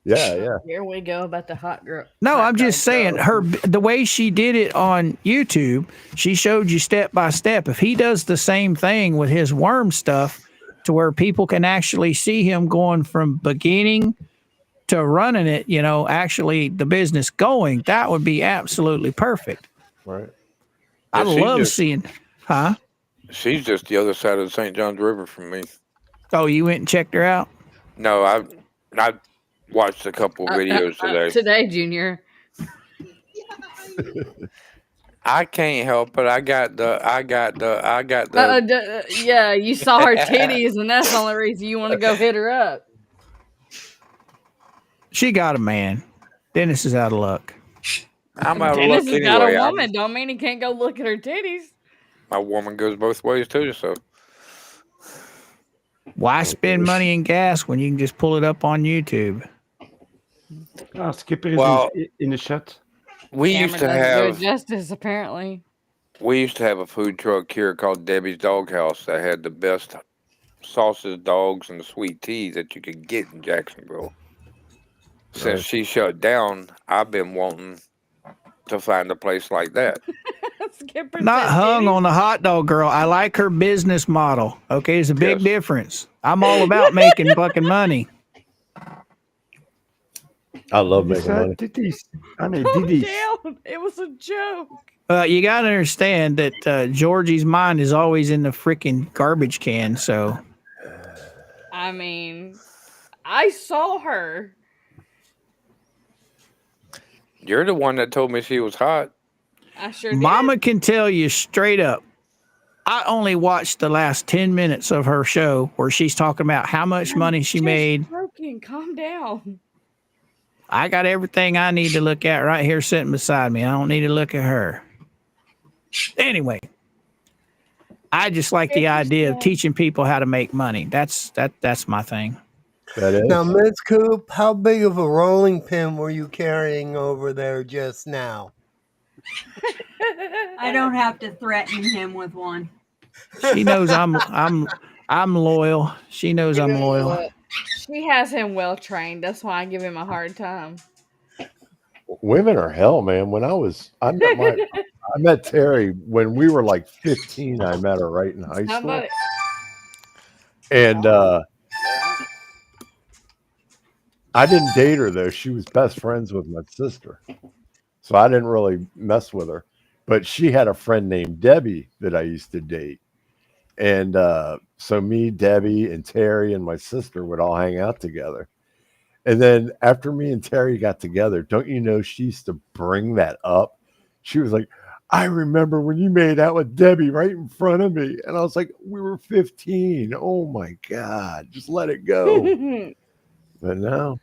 Yeah. Here we go about the hot girl. No, I'm just saying the way she did it on YouTube, she showed you step by step. If he does the same thing with his worm stuff to where people can actually see him going from beginning to running it, actually the business going, that would be absolutely perfect. Right. I Yeah, love seeing, huh? She's just the other side of the St. Johns River from me. Oh, you went and checked her out? No, I watched a couple videos today. Today, Junior. I can't help it. I got the. Yeah, you saw her titties, and that's the only reason you want to go hit her up. She got a man. Dennis is out of luck. I'm out of Dennis luck has got a anyway. woman. Don't mean he can't go look at her titties. My woman goes both ways too. So Why spend money in gas when you can just pull it up on YouTube? Skipper is Well, in the chat. we Cameron used to doesn't have. do it justice, apparently. We used to have a food truck here called Debbie's Doghouse that had the best sausage dogs and sweet tea that you could get in Jacksonville. Since she shut down, I've been wanting to find a place like that. Skipper Not said hung titties. on the hot dog girl. I like her business model. Okay, there's a big difference. I'm all about making fucking money. I love making money. Calm down. It was a joke. You got to understand that Georgie's mind is always in the freaking garbage can. So, I mean, I saw her. You're the one that told me she was hot. I sure did. Mama can tell you straight up. I only watched the last 10 minutes of her show where she's talking about how much money she made. Broken. Calm down. I got everything I need to look at right here sitting beside me. I don't need to look at her. Anyway, I just like the idea of teaching people how to make money. That's my thing. That is. Now, Miss Coop, how big of a rolling pin were you carrying over there just now? I don't have to threaten him with one. She knows I'm loyal. She knows I'm loyal. She has him well trained. That's why I give him a hard time. Women are hell, man. I met Terry when we were like 15. I met her right in high school. And I didn't date her though. She was best friends with my sister. So I didn't really mess with her. But she had a friend named Debbie that I used to date. And so me, Debbie, and Terry and my sister would all hang out together. And then after me and Terry got together, don't you know she used to bring that up? She was like, I remember when you made out with Debbie right in front of me. And I was like, we were 15. Oh my God, just let it go. But no.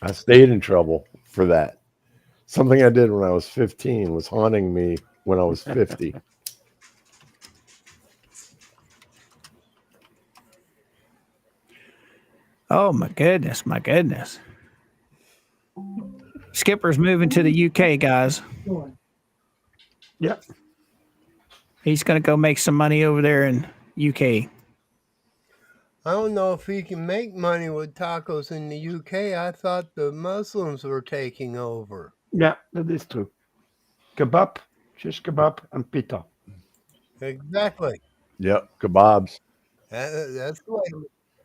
I stayed in trouble for that. Something I did when I was 15 was haunting me when I was 50. Oh my goodness, my goodness. Skipper's moving to the UK, guys. Yep. He's going to go make some money over there in UK. I don't know if he can make money with tacos in the UK. I thought the Muslims were taking over. Yeah, that is true. Kebab, shish kebab, and pita. Exactly. Yep, kebabs. That's the way.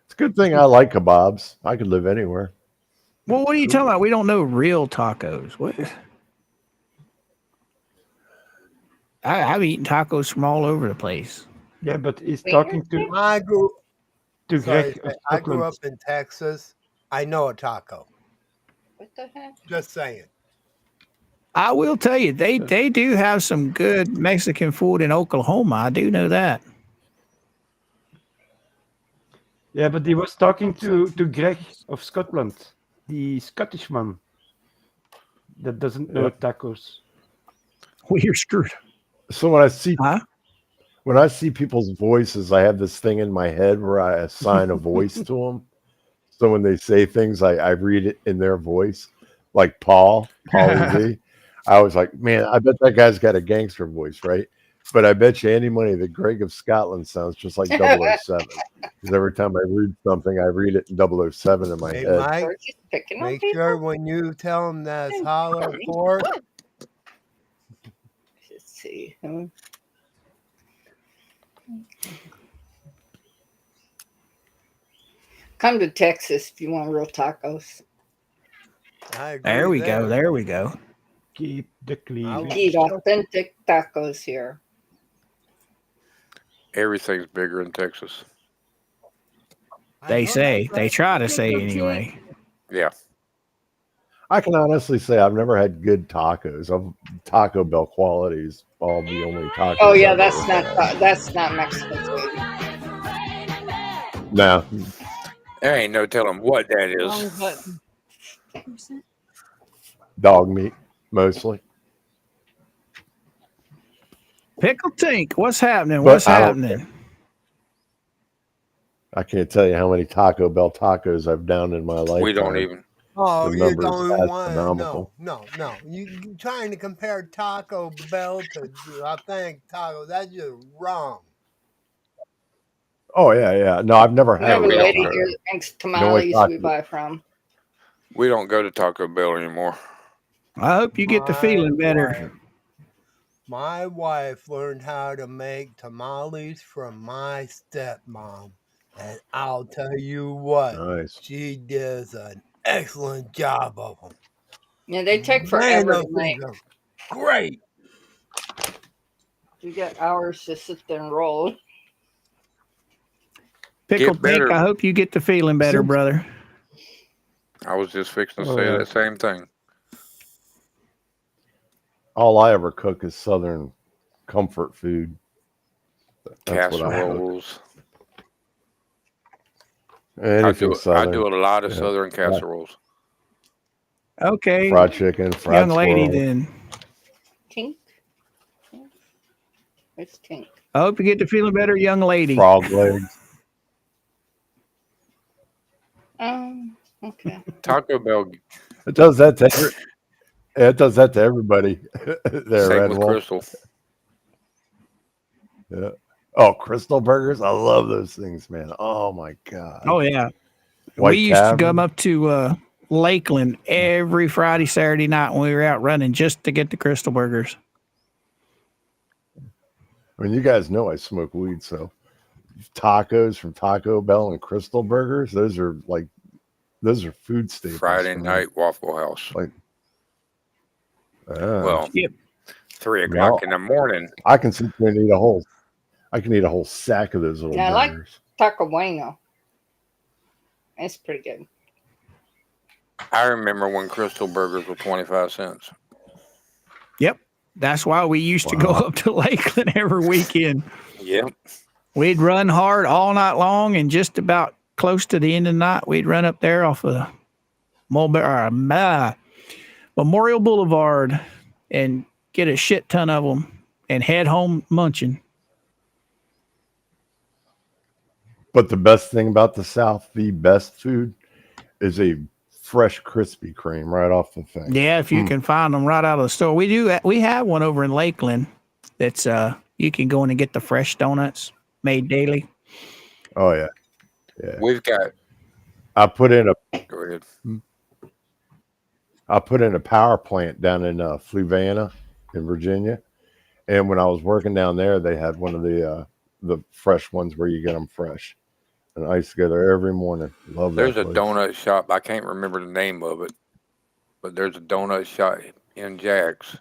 It's a good thing I like kebabs. I could live anywhere. Well, what are you talking about? We don't know real tacos. What? I've eaten tacos from all over the place. Yeah, but he's talking to I grew Greg of I grew Scotland. up in Texas. I know a taco. What the heck? Just saying. I will tell you, they do have some good Mexican food in Oklahoma. I do know that. Yeah, but he was talking to Greg of Scotland, the Scottish man that doesn't know tacos. We're screwed. So when I see people's voices, I have this thing in my head where I assign a voice to them. So when they say things, I read it in their voice, like Paulie V. I was like, man, I bet that guy's got a gangster voice, right? But I bet you any money that Greg of Scotland sounds just like 007. Because every time I read something, I read it in 007 in my Hey, head. Mike, make sure when you tell them that's hollow pork. Let's see. Come to Texas if you want real tacos. I agree There we go. There we go. Keep the cleavage. Eat authentic tacos here. Everything's bigger in Texas. They say. They try to say anyway. Yeah. I can honestly say I've never had good tacos. Taco Bell qualities, all the only tacos. Oh yeah, I've that's ever not had. that's not Mexican food. No, There ain't no telling what that Wrong is. button. dog meat mostly. Pickle Tink, what's happening? But What's I don't- happening? I can't tell you how many Taco Bell tacos I've downed in my life. We don't even. Oh, The you're number is going one. astronomical. No. You trying to compare Taco Bell to authentic tacos? That's just wrong. Oh yeah. No, I've never We had have a a real lady taco. here that makes You know tamales what we taco- buy from. We don't go to Taco Bell anymore. I hope you get the feeling better. My wife learned how to make tamales from my stepmom. And I'll tell you what, Nice. she does an excellent job of them. Yeah, they take Man, forever those to make. things are great. You got hours to sit there and roll. Pickle Get better. Pink, I hope you get the feeling better, Since- brother. I was just fixing to Oh, say yeah. that same thing. All I ever cook is Southern comfort food. That's what I cook. Casseroles. Anything I Southern. do a lot of Yeah. Southern casseroles. Okay. Fried chicken, fried Young lady, squirrel. then. Tink. It's Tink. I hope you get the feeling better, young lady. Frog legs. Okay. Taco Bell. It does that to it does that to everybody. There, Same Red with Wolf. Crystal. Yeah. Oh, Crystal burgers. I love those things, man. Oh my god. Oh, yeah. White we used to Cabin. come up to Lakeland every Friday, Saturday night when we were out running just to get the Crystal Burgers. I mean, you guys know I smoke weed, so tacos from Taco Bell and Crystal Burgers, those are food staples. Friday for me. night Waffle House. Like, Well, Yep. 3 o'clock in the morning. I can sit there and eat I can eat a whole sack of those little Yeah, I like burgers. Taco Bueno. It's pretty good. I remember when Crystal Burgers were 25 cents. Yep. That's why we used to go up to Lakeland every weekend. Yep. We'd run hard all night long, and just about close to the end of the night, we'd run up there off of Memorial Boulevard and get a shit ton of them and head home munching. But the best thing about the South, the best food, is a fresh Krispy Kreme right off the thing. Yeah, if you can find them right out of the store. We have one over in Lakeland that's you can go in and get the fresh donuts made daily. Oh yeah. We've got. I put in Go ahead. a power plant down in Fluvanna in Virginia, and when I was working down there, they had one of the fresh ones where you get them fresh. And I used to go there every morning. Love There's that a place. donut shop. I can't remember the name of it, but there's a donut shop in Jack's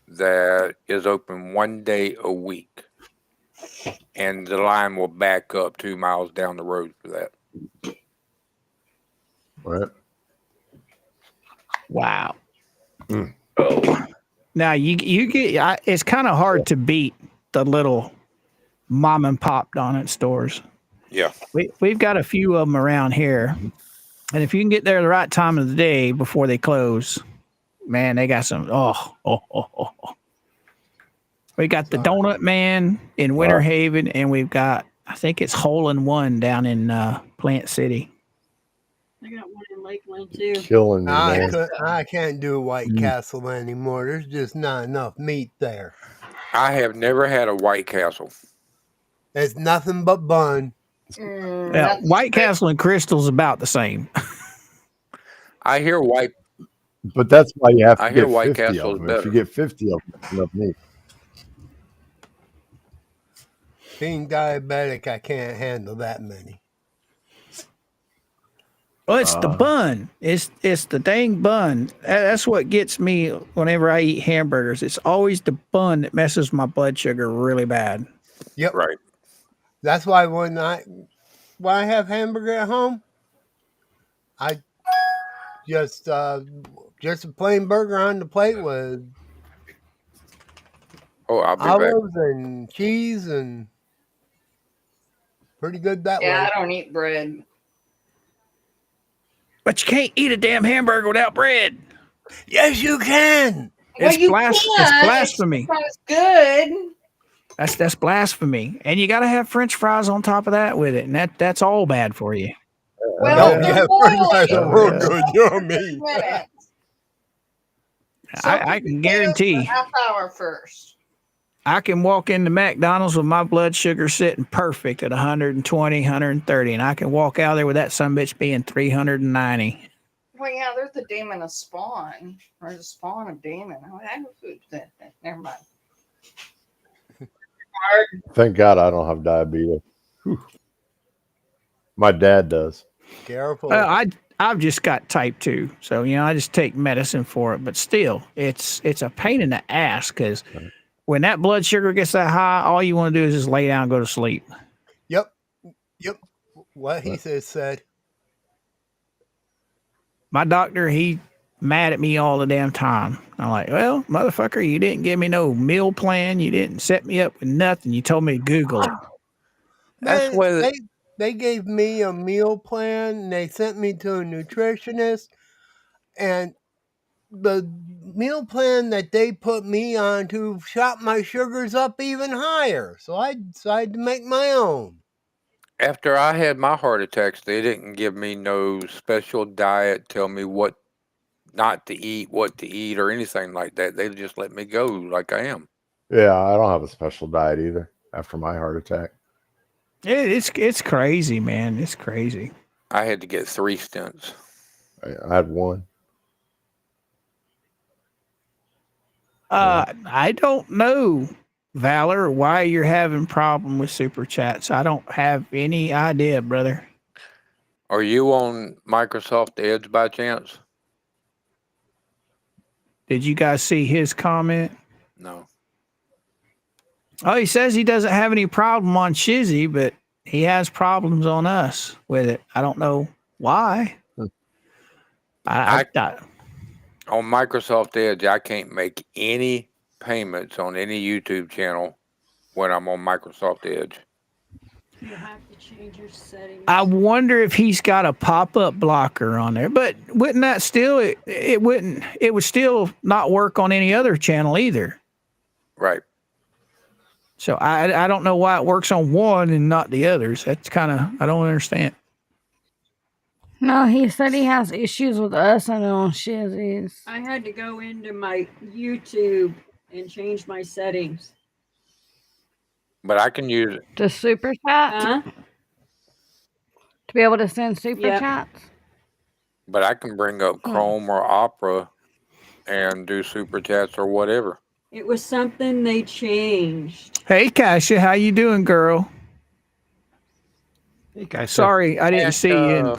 that is open 1 day a week, and the line will back up 2 miles down the road for that. Right. Wow. Oh. Now you get it's kind of hard to beat the little mom and pop donut stores. Yeah. We've got a few of them around here, and if you can get there the right time of the day before they close, man, they got some. Oh. We got the Donut Man in Winter Haven, and we've got, I think it's Hole in One down in Plant City. I got one in Lakeland too. Killing me, man. I can't do White Castle anymore. There's just not enough meat there. I have never had a White Castle. It's nothing but bun. Yeah, White Castle and Crystal's about the same. I hear White. But that's why you have to I hear get White 50 Castle of is them. better. If you get 50 of them, that's enough meat. Being diabetic, I can't handle that many. Well, it's the bun. It's the dang bun. That's what gets me whenever I eat hamburgers. It's always the bun that messes my blood sugar really bad. Yep. Right. That's why when I have hamburger at home, I just a plain burger on the plate with I'll be back. olives and cheese, and pretty good that way. Yeah, I don't eat bread. But you can't eat a damn hamburger without bread. Yes, you can. It's, you it's can. blasphemy. It's good. That's blasphemy. And you got to have French fries on top of that with it, and that's all bad for you. Well, yeah, French fries are real good. You know what I mean? I can guarantee. Half hour first. I can walk into McDonald's with my blood sugar sitting perfect at 120, 130, and I can walk out there with that sumbitch being 390. Well, yeah, there's the demon of spawn, or the spawn of demon. Never mind. Thank God I don't have diabetes. Whew. My dad does. Careful. Well, I've just got type 2, so I just take medicine for it. But still, it's a pain in the ass because when that blood sugar gets that high, all you want to do is just lay down and go to sleep. Yep. What he said. My doctor, he mad at me all the damn time. I'm like, well, motherfucker, you didn't give me no meal plan. You didn't set me up with nothing. You told me to Google it. That's where they gave me a meal plan, and they sent me to a nutritionist, and the meal plan that they put me on to shot my sugars up even higher. So I decided to make my own. After I had my heart attacks, they didn't give me no special diet, tell me what not to eat, what to eat, or anything like that. They just let me go like I am. Yeah, I don't have a special diet either after my heart attack. It's crazy, man. It's crazy. I had to get 3 stents. I had 1. I don't know, Valor, why you're having problem with super chats. I don't have any idea, brother. Are you on Microsoft Edge by chance? Did you guys see his comment? No. Oh, he says he doesn't have any problem on Shizzy, but he has problems on us with it. I don't know why. On Microsoft Edge, I can't make any payments on any YouTube channel when I'm on Microsoft Edge. You have to change your settings. I wonder if he's got a pop-up blocker on there, but wouldn't that still it would still not work on any other channel either. Right. So I don't know why it works on one and not the others. That's kind of, I don't understand. No, he said he has issues with us and on Shizzy's. I had to go into my YouTube and change my settings. But I can use it. To super chat? To be able to send super chats? But I can bring up Chrome or Opera and do super chats or whatever. It was something they changed. Hey, Kasha, how you doing, girl? Hey, guys. Sorry, I didn't see you.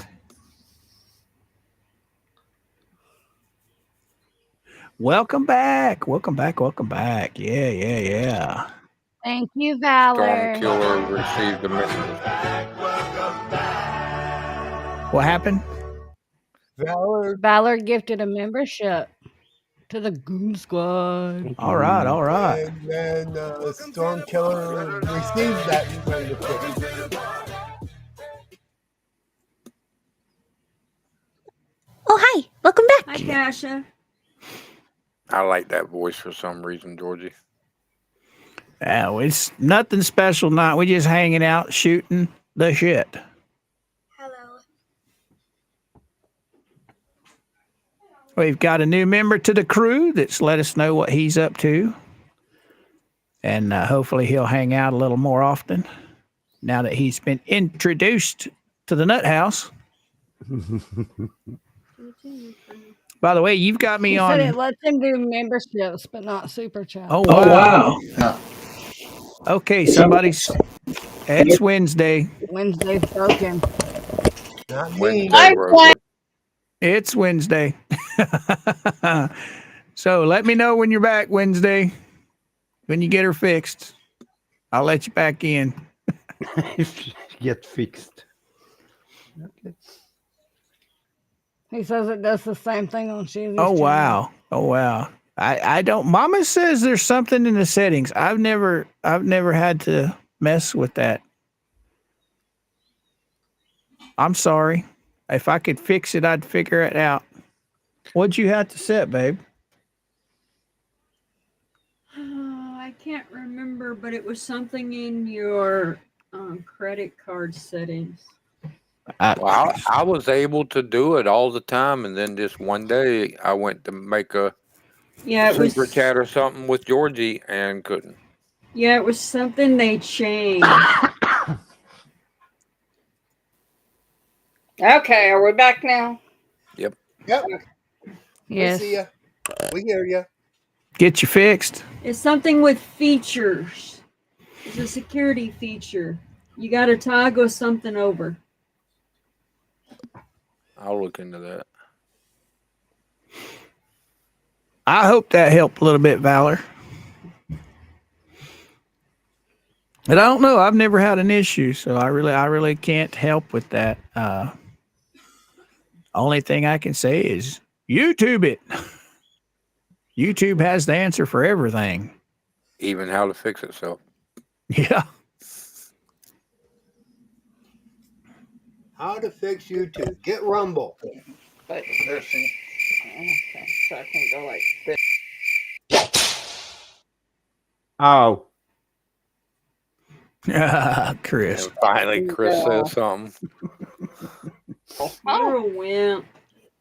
Welcome back. Welcome back. Welcome back. Yeah. Thank you, Storm Valor. Killer received a message. What happened? Valor gifted a membership to the Goon Squad. All right. And then Storm Killer received that membership. Oh, hi. Welcome back. Hi, Kasha. I like that voice for some reason, Georgie. Oh, it's nothing special. Not we just hanging out, shooting the shit. Hello. We've got a new member to the crew that's let us know what he's up to, and hopefully he'll hang out a little more often now that he's been introduced to the Nut House. By the way, you've got me He on. said it lets him do memberships, but not super chat. Oh wow! Okay, somebody's. It's Wednesday. Wednesday's broken. Not me. It's Wednesday. So let me know when you're back Wednesday. When you get her fixed, I'll let you back in. If you get fixed. Okay. He says it does the same thing on Shizzy's Oh channel. wow! I don't. Mama says there's something in the settings. I've never had to mess with that. I'm sorry. If I could fix it, I'd figure it out. What'd you have to set, babe? I can't remember, but it was something in your credit card settings. Well, I was able to do it all the time, and then just one day I went to make a super chat or something with Georgie and couldn't. Yeah, it was something they changed. Okay, are we back now? Yep. Yes. Yes. We see ya. We hear you. Get you fixed. It's something with features. It's a security feature. You got to toggle something over. I'll look into that. I hope that helped a little bit, Valor. But I don't know. I've never had an issue, so I really can't help with that. Only thing I can say is YouTube it. YouTube has the answer for everything. Even how to fix itself. Yeah. How to fix YouTube. Get Rumble. But there's some. Okay, so I can go like this. Ow. Chris. And finally, Chris says something. You're a wimp.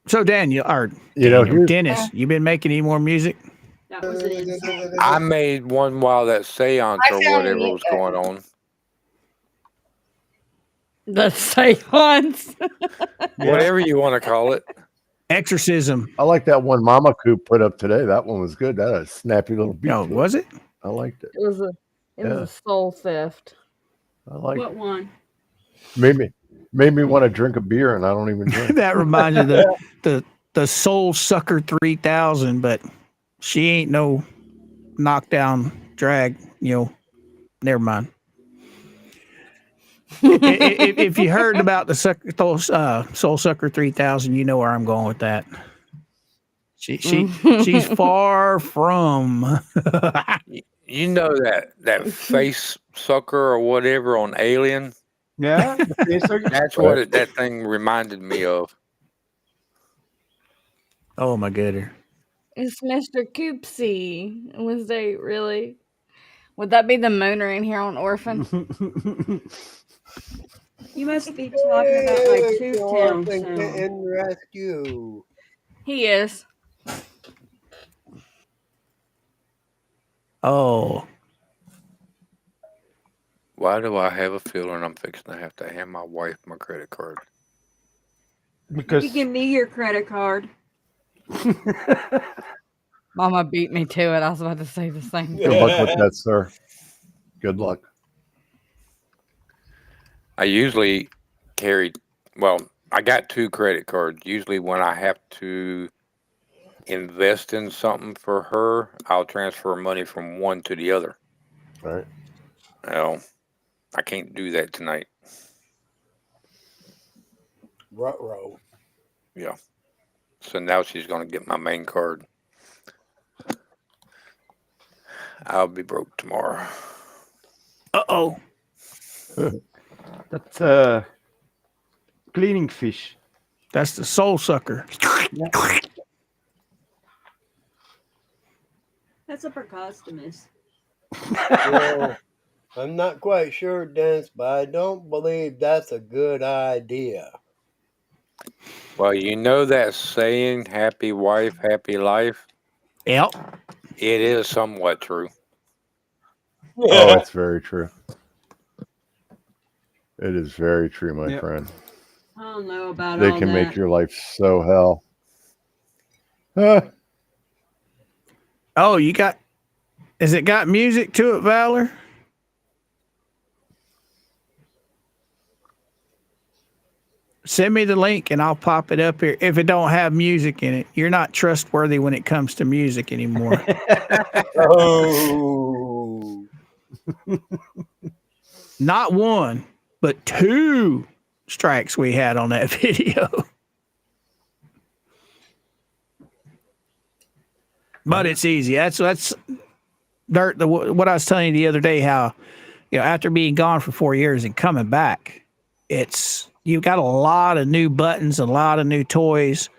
So Daniel, or Dennis, you been making any more music? That was it. I made one while that seance or whatever was going on. The seance. Whatever you want to call it. Exorcism. I like that one Mama Coop put up today. That one was good. That had a snappy little beat. Oh, was it? I liked it. It was a soul theft. I like What it. one? Made me want to drink a beer, and I don't even drink. That reminds me of the Soul Sucker 3000, but she ain't no knockdown drag. Never mind. if you heard about the Soul Sucker 3000, you know where I'm going with that. She's far from. You know that face sucker or whatever on Alien. Yeah, that's what that thing reminded me of. Oh my goodness! It's Mr. Coopsy. Wednesday, really? Would that be the mooner in here on Orphan? You must be talking about my Toontown Kitten sound. Rescue. He is. Oh. Why do I have a feeling I'm fixing to have to hand my wife my credit card? Because You give me your credit card. Mama beat me to it. I was about to say the same Good thing. luck with that, sir. Good luck. I usually carry. Well, I got 2 credit cards. Usually, when I have to invest in something for her, I'll transfer money from one to the other. Right. Well, I can't do that tonight. Ruh-roh. Yeah. So now she's going to get my main card. I'll be broke tomorrow. Uh-oh. That's cleaning fish. That's the soul sucker. That's a percostomus. Well, I'm not quite sure, Dennis, but I don't believe that's a good idea. Well, you know that saying, happy wife, happy life? Yep. It is somewhat true. Oh, it's very true. It is very true, my friend. I don't know about They all can that. make your life so hell. Huh. Oh, has it got music to it, Valor? Send me the link and I'll pop it up here. If it don't have music in it, you're not trustworthy when it comes to music anymore. Oh. Not 1, but 2 strikes we had on that video. But it's easy. That's Dirt. What I was telling you the other day, how after being gone for 4 years and coming back, you've got a lot of new buttons, a lot of new toys,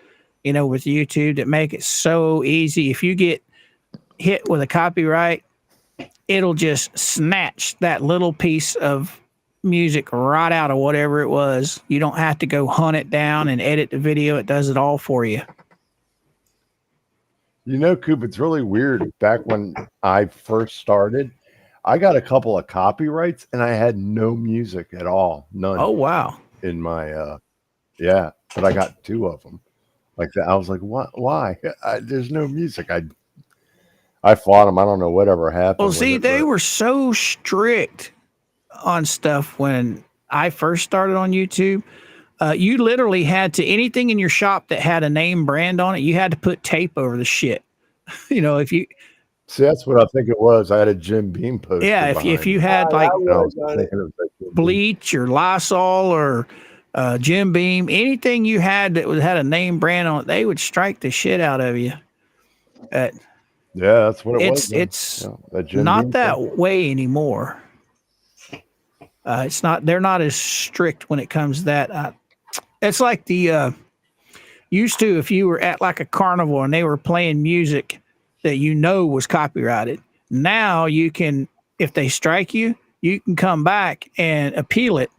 with YouTube that make it so easy. If you get hit with a copyright, it'll just snatch that little piece of music right out of whatever it was. You don't have to go hunt it down and edit the video. It does it all for you. Coop, it's really weird. Back when I first started, I got a couple of copyrights and I had no music at all. None. Oh, wow. In my, but I got 2 of them like that. I was like, what? Why? There's no music. I fought them. I don't know whatever happened. Well, see, they were so strict on stuff when I first started on YouTube. You literally had to, anything in your shop that had a name brand on it, you had to put tape over the shit. If you see, that's what I think it was. I had a Jim Beam poster. Yeah, if you had like bleach or Lysol or Jim Beam, anything you had that had a name brand on it, they would strike the shit out of you. Yeah, that's what it was. It's not that way anymore. It's not. They're not as strict when it comes to that. It's like the used to, if you were at like a carnival and they were playing music that was copyrighted. Now you can, if they strike you, you can come back and appeal it,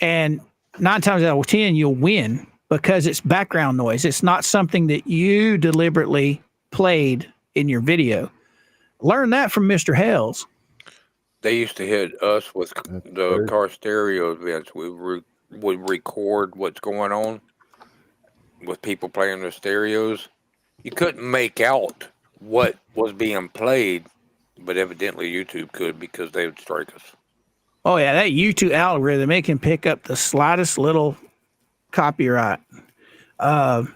and 9 times out of 10 you'll win because it's background noise. It's not something that you deliberately played in your video. Learn that from Mr. Hells. They used to hit us with the car stereo events. We would record what's going on with people playing their stereos. You couldn't make out what was being played, but evidently YouTube could because they would strike us. Oh yeah, that YouTube algorithm, it can pick up the slightest little copyright. Well,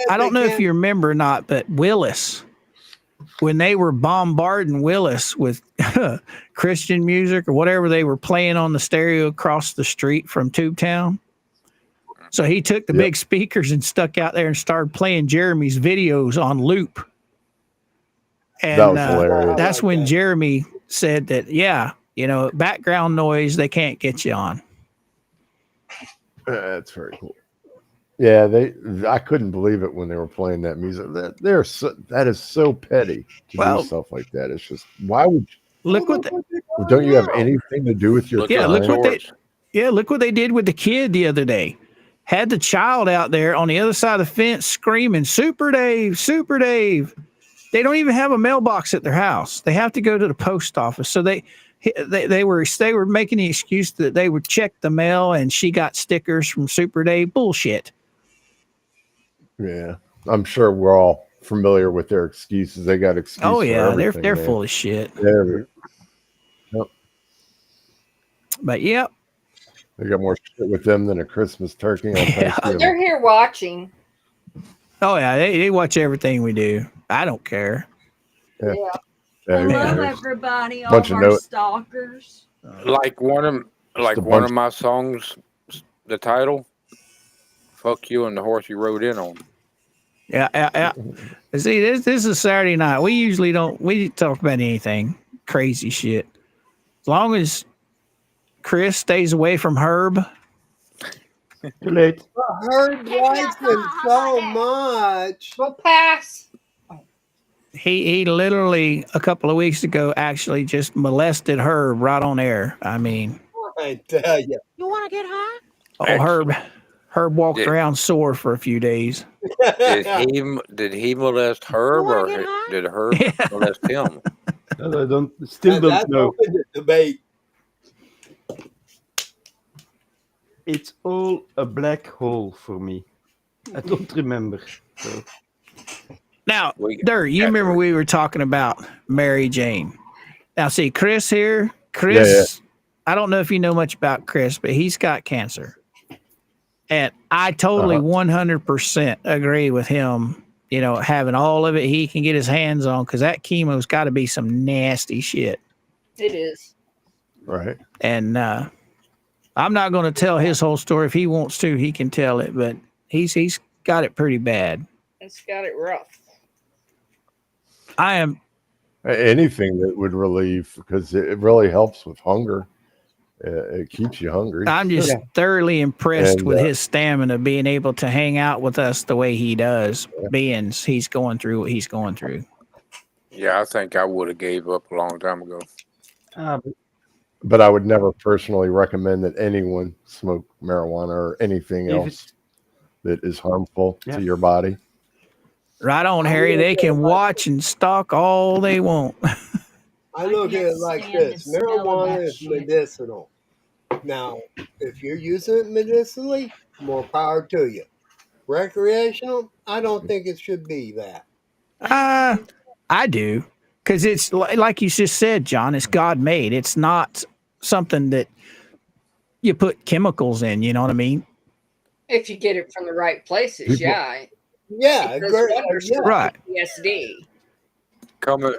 I don't know if you remember or not, but Willis, when they were bombarding Willis with Christian music or whatever they were playing on the stereo across the street from Tubetown. So he took the big speakers and stuck out there and started playing Jeremy's videos on loop. And that was hilarious. That's when Jeremy said that, background noise, they can't get you on. That's very cool. Yeah, I couldn't believe it when they were playing that music. That is so petty to do stuff like that. It's just, why would you look what don't you have anything to do with your time? Look what they did with the kid the other day. Had the child out there on the other side of the fence screaming, "Super Dave, Super Dave." They don't even have a mailbox at their house. They have to go to the post office. So they were making the excuse that they would check the mail and she got stickers from Super Dave. Bullshit. Yeah, I'm sure we're all familiar with their excuses. They got excuses. Oh yeah, they're full of shit. Yep. But yep, They got more shit with them than a Christmas turkey on Oh, Thanksgiving. they're here watching. Oh yeah, they watch everything we do. I don't care. Yeah. Yeah. Yeah, who Hello, cares? everybody, all Bunch of of our note- stalkers. Like one of Just a one bunch- of my songs, the title, "Fuck You and the Horse You Rode In On." Yeah. See, this is Saturday night. We usually don't talk about anything crazy shit. As long as Chris stays away from Herb. Too late. Herb likes him so much. We'll pass. He literally a couple of weeks ago actually just molested Herb right on air. I mean, I tell you. You want to get high? oh Herb walked Yeah. around sore for a few days. Did he molest Herb or did Herb molest him? I don't still don't That's know. open to debate. It's all a black hole for me. I don't remember. So. Now, Dirt, you remember we were talking about Mary Jane. Now, see, Chris here, Chris, I don't know if you know much about Chris, but he's got cancer. And I totally 100% agree with him, you know, having all of it he can get his hands on, because that chemo's got to be some nasty shit. It is. Right. And I'm not going to tell his whole story. If he wants to, he can tell it, but he's got it pretty bad. It's got it rough. I am anything that would relieve, because it really helps with hunger. It keeps you hungry. I'm just thoroughly impressed And, with his stamina, being able to hang out with us the way he does, being he's going through what he's going through. Yeah, I think I would have gave up a long time ago. But I would never personally recommend that anyone smoke marijuana or anything If else that is harmful Yeah. to your body. Right on, Harry. They can watch and stalk all they want. I look at it like stand the this. smell of Marijuana that is shit. medicinal. Now, if you're using it medicinally, more power to you. Recreational, I don't think it should be that. I do, because it's like you just said, John. It's God made. It's not something that you put chemicals in. You know what I mean? If you get it from the right places, People- yeah. Yeah, It does great. wonders Yeah. for Right. PTSD. Coming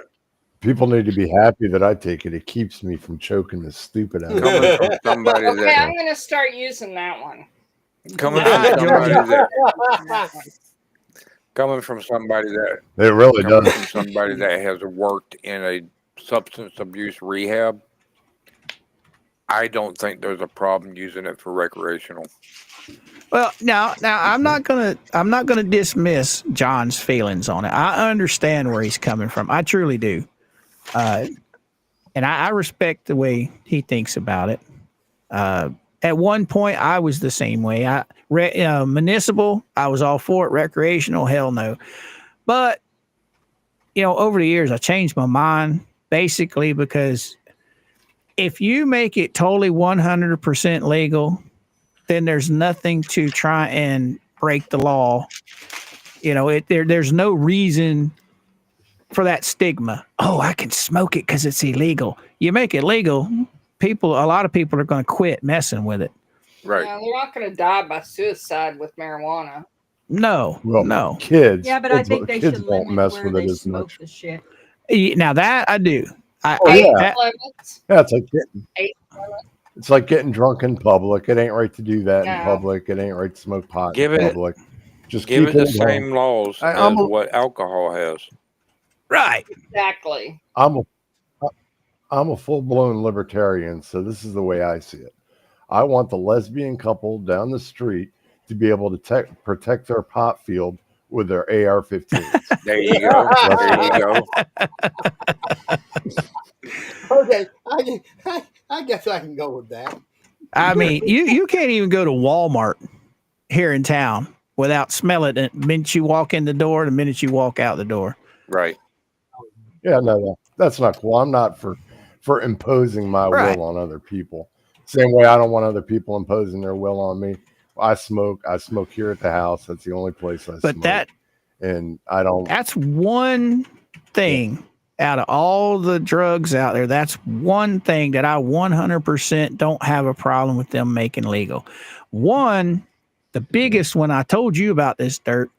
People need to be happy that I take it. It keeps me from choking this stupid out. coming from somebody Okay, that I'm going to start using that one. coming from somebody that coming from somebody that It really coming does. from somebody that has worked in a substance abuse rehab. I don't think there's a problem using it for recreational. Well, now I'm not gonna dismiss John's feelings on it. I understand where he's coming from. I truly do, and I respect the way he thinks about it. At one point, I was the same way. Municipal, I was all for it. Recreational, hell no. But you know, over the years, I changed my mind basically because if you make it totally 100% legal, then there's nothing to try and break the law. You know, there's no reason for that stigma. Oh, I can smoke it because it's illegal. You make it legal, a lot of people are going to quit messing with it. Right. Now, they're not going to die by suicide with marijuana. No, Well, no. kids. Yeah, but I kids think they kids should won't limit mess where with they it as smoke much. the shit. Now that I do. Oh, Age yeah. limits. Yeah, it's like getting, Age limits. it's like getting drunk in public. It ain't right to do that in No. public. It ain't right to smoke pot Give in it- public. Just Give keep it the at home. same laws I'm as a- what alcohol has. Right. Exactly. I'm a full-blown libertarian, so this is the way I see it. I want the lesbian couple down the street to be able to protect their pot field with their AR-15s. There you go. There you go. Okay, I guess I can go with that. I mean, you can't even go to Walmart here in town without smelling it the minute you walk in the door, the minute you walk out the door. Right. Yeah, no, that's not cool. I'm not for imposing my Right. will on other people. Same way I don't want other people imposing their will on me. I smoke here at the house. That's the only place I But smoke. And I don't. That's one thing out of all the drugs out there, that's one thing that I 100% don't have a problem with them making legal. One, the biggest one I told you about this, Dirt,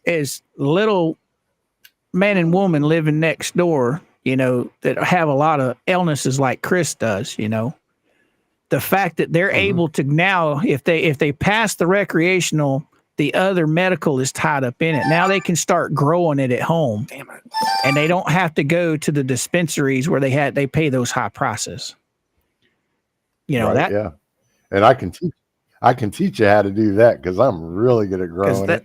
is little man and woman living next door, that have a lot of illnesses like Chris does, The fact that they're able to now, if they pass the recreational, the other medical is tied up in it. Now they can start growing it at home. Damn it. And they don't have to go to the dispensaries where they pay those high prices. Right, yeah. And I can teach you how to do that because I'm really good at growing it.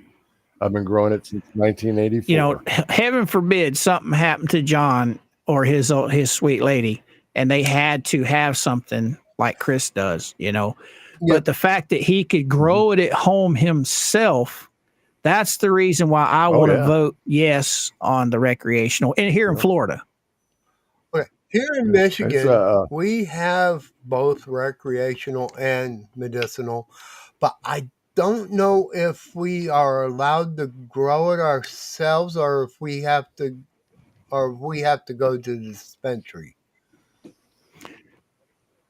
I've been growing it since 1984. Heaven forbid something happened to John or his sweet lady, and they had to have something like Chris does, But the fact that he could grow it at home himself, that's the reason why I want to vote yes on the recreational. And here in Florida. Okay. Here in Michigan, we have both recreational and medicinal, but I don't know if we are allowed to grow it ourselves or if we have to go to the dispensary.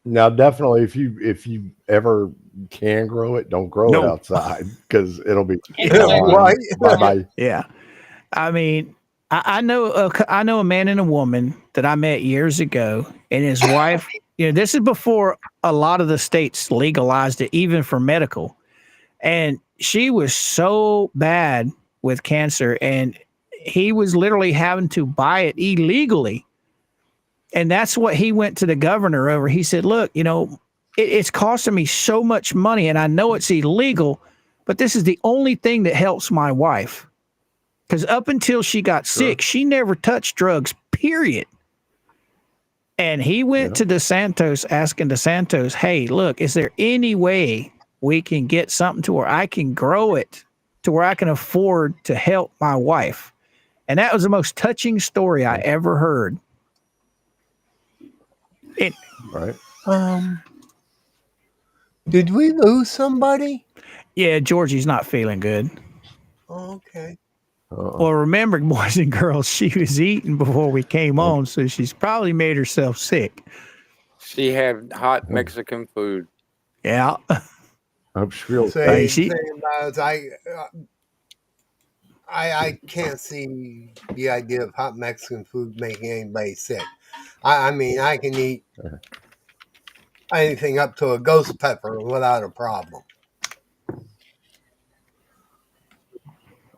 Now, definitely, if you ever can grow it, don't grow it outside because it'll be right. Bye. Yeah, I mean, I know a man and a woman that I met years ago, and his wife. This is before a lot of the states legalized it, even for medical, and she was so bad with cancer, and he was literally having to buy it illegally. And that's what he went to the governor over. He said, look, it's costing me so much money and I know it's illegal, but this is the only thing that helps my wife. Because up until she got sick, she never touched drugs, period. And he went to DeSantis asking DeSantis, hey, look, is there any way we can get something to where I can grow it to where I can afford to help my wife? And that was the most touching story I ever heard. Right. Did we lose somebody? Yeah, Georgie's not feeling good. Oh, okay. Well, remember, boys and girls, she was eating before we came on, so she's probably made herself sick. She had hot Mexican food. Yeah. I'm sure. I can't see the idea of hot Mexican food making anybody sick. I mean, I can eat anything up to a ghost pepper without a problem.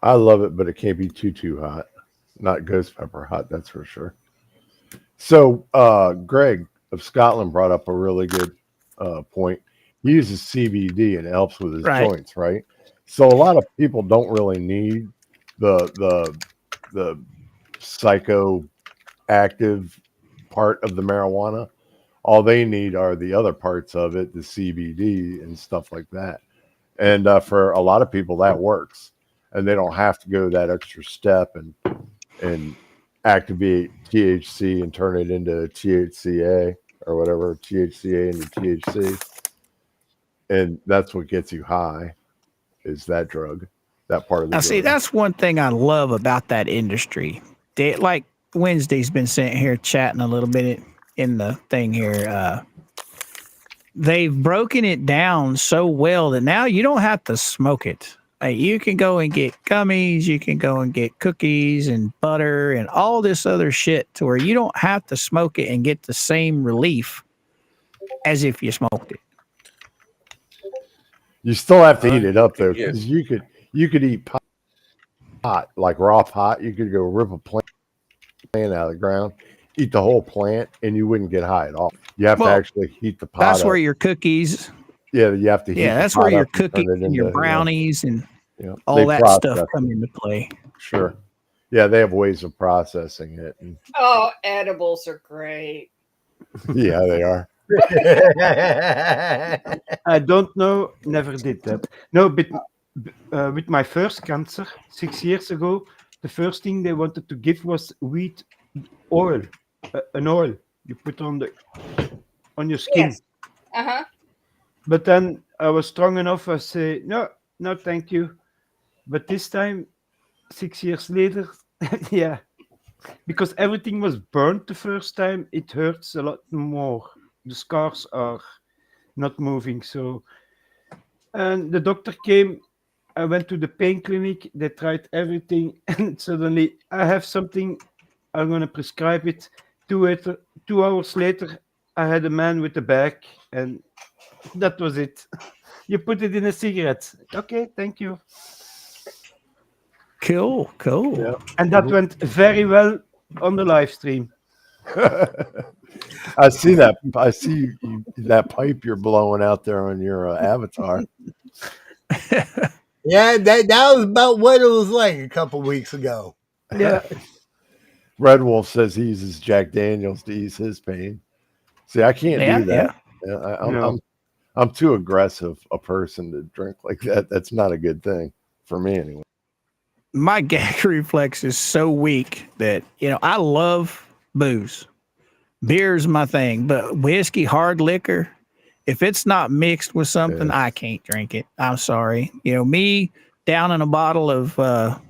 I love it, but it can't be too hot. Not ghost pepper hot, that's for sure. So, Greg of Scotland brought up a really good point. He uses CBD and it helps with his joints, right? So a lot of people don't really need the psychoactive part of the marijuana. All they need are the other parts of it, the CBD and stuff like that. And for a lot of people, that works, and they don't have to go that extra step and activate THC and turn it into THCA or whatever, THCA into THC. And that's what gets you high, is that drug, that part of the drug. See, that's one thing I love about that industry. Like Wednesday's been sitting here chatting a little bit in the thing here. They've broken it down so well that now you don't have to smoke it. You can go and get gummies, you can go and get cookies and butter and all this other shit to where you don't have to smoke it and get the same relief as if you smoked it. You still have to eat it up though, because you could eat pot, like raw pot. You could go rip a plant out of the ground, eat the whole plant, and you wouldn't get high at all. You have to actually heat the pot. That's where your cookies. Yeah, you have to heat. Yeah, that's where your cookies and your brownies and all that stuff come into play. Sure. Yeah, they have ways of processing it. Oh, edibles are great. Yeah, they are. I don't know, never did that. No, but with my first cancer 6 years ago, the first thing they wanted to give was wheat oil, an oil you put on your skin. Yes. Uh-huh. But then I was strong enough. I say no, thank you. But this time, 6 years later, yeah, because everything was burnt the first time, it hurts a lot more. The scars are not moving. So, and the doctor came. I went to the pain clinic. They tried everything, and suddenly I have something. I'm gonna prescribe it. 2 hours later, I had a man with a bag, and that was it. You put it in a cigarette. Okay, thank you. Cool. Yeah. And that went very well on the live stream. I see that. I see that pipe you're blowing out there on your avatar. Yeah, that was about what it was like a couple weeks ago. Yeah. Red Wolf says he uses Jack Daniels to ease his pain. See, I can't do that. Yeah, I'm too aggressive a person to drink like that. That's not a good thing for me anyway. My gag reflex is so weak that, I love booze. Beer's my thing, but whiskey, hard liquor, if it's not mixed with something, I can't drink it. I'm sorry. Me downing a bottle of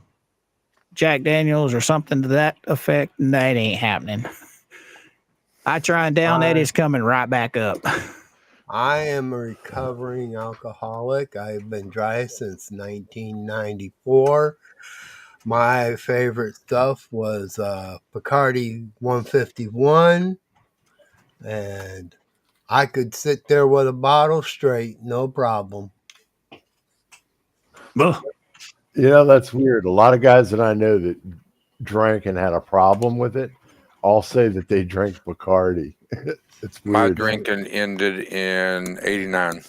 Jack Daniels or something to that effect, that ain't happening. I try and down that, it's coming right back up. I am a recovering alcoholic. I've been dry since 1994. My favorite stuff was Bacardi 151, and I could sit there with a bottle straight, no problem. That's weird. A lot of guys that I know that drank and had a problem with it all say that they drank Bacardi. It's weird. My drinking ended in '89.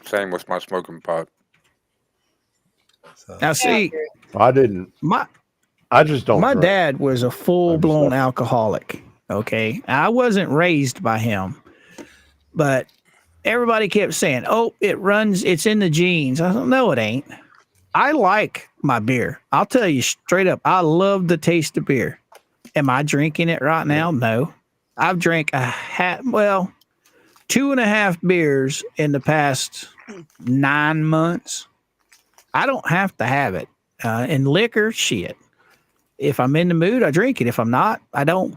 Same with my smoking pot. Now, see, I didn't. I just don't. My drink. dad was a full-blown alcoholic. Okay, I wasn't raised by him, but everybody kept saying, "Oh, it's in the genes." I don't know, it ain't. I like my beer. I'll tell you straight up, I love the taste of beer. Am I drinking it right now? No. I've drank 2.5 beers in the past 9 months. I don't have to have it. And liquor, shit. If I'm in the mood, I drink it. If I'm not, I don't.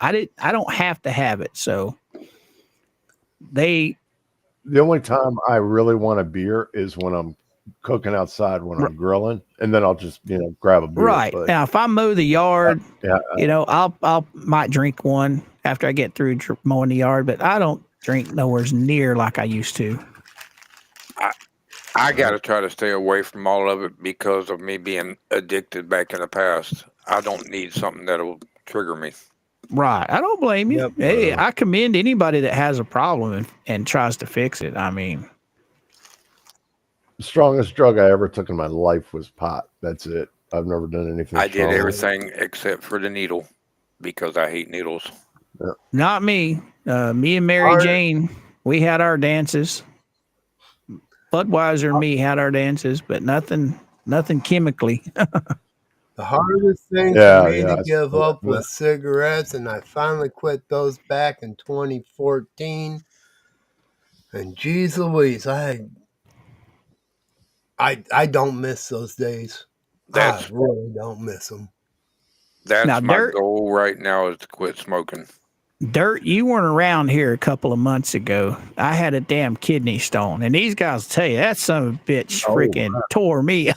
I don't have to have it. So the only time I really want a beer is when I'm cooking outside when I'm grilling, and then I'll just grab a beer. Right. But, now, if I mow the yard, I'll might drink one after I get through mowing the yard, but I don't drink nowhere near like I used to. I got to try to stay away from all of it because of me being addicted back in the past. I don't need something that'll trigger me. Right. I don't blame you. Yep. Hey, I commend anybody that has a problem and tries to fix it. I mean, the strongest drug I ever took in my life was pot. That's it. I've never done anything. I did everything except for the needle because I hate needles. Yeah. Not me. Me and Mary Jane, we had our dances. Budweiser and me had our dances, but nothing chemically. The hardest thing for me to give up was cigarettes, and I finally quit those back in 2014. And geez Louise, I don't miss those days. I really don't miss them. That's now, my goal right now is to quit smoking. Dirt, you weren't around here a couple of months ago. I had a damn kidney stone, and these guys will tell you that son of a bitch freaking tore me up.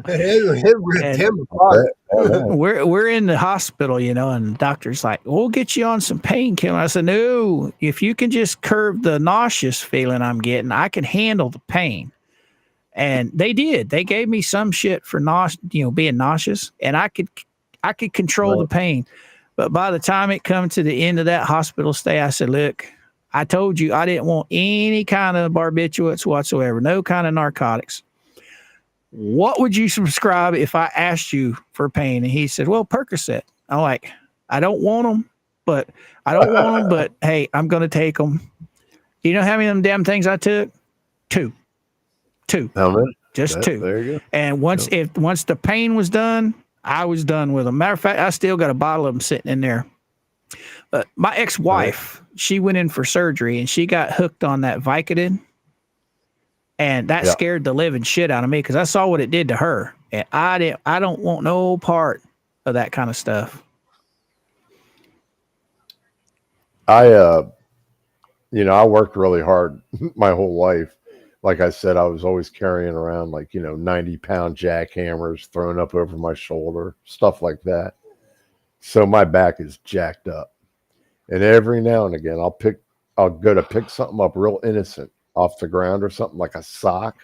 It ripped him apart. We're in the hospital, and the doctor's like, "We'll get you on some painkiller." I said, "No, if you can just curb the nauseous feeling I'm getting, I can handle the pain." And they did. They gave me some shit for being nauseous, and I could control the pain. But by the time it come to the end of that hospital stay, I said, "Look, I told you I didn't want any kind of barbiturates whatsoever, no kind of narcotics. What would you prescribe if I asked you for pain?" And he said, "Well, Percocet." I'm like, "I don't want them, but hey, I'm going to take them." You know how many of them damn things I took? Two. How many? Just two. There you go. And once the pain was done, I was done with them. Matter of fact, I still got a bottle of them sitting in there. But my ex-wife, she went in for surgery and she got hooked on that Vicodin. And that scared the living shit out of me because I saw what it did to her. And I don't want no part of that kind of stuff? I I worked really hard my whole life. Like I said, I was always carrying around 90-pound jackhammers thrown up over my shoulder, stuff like that. So my back is jacked up. And every now and again I'll go to pick something up real innocent off the ground or something like a sock,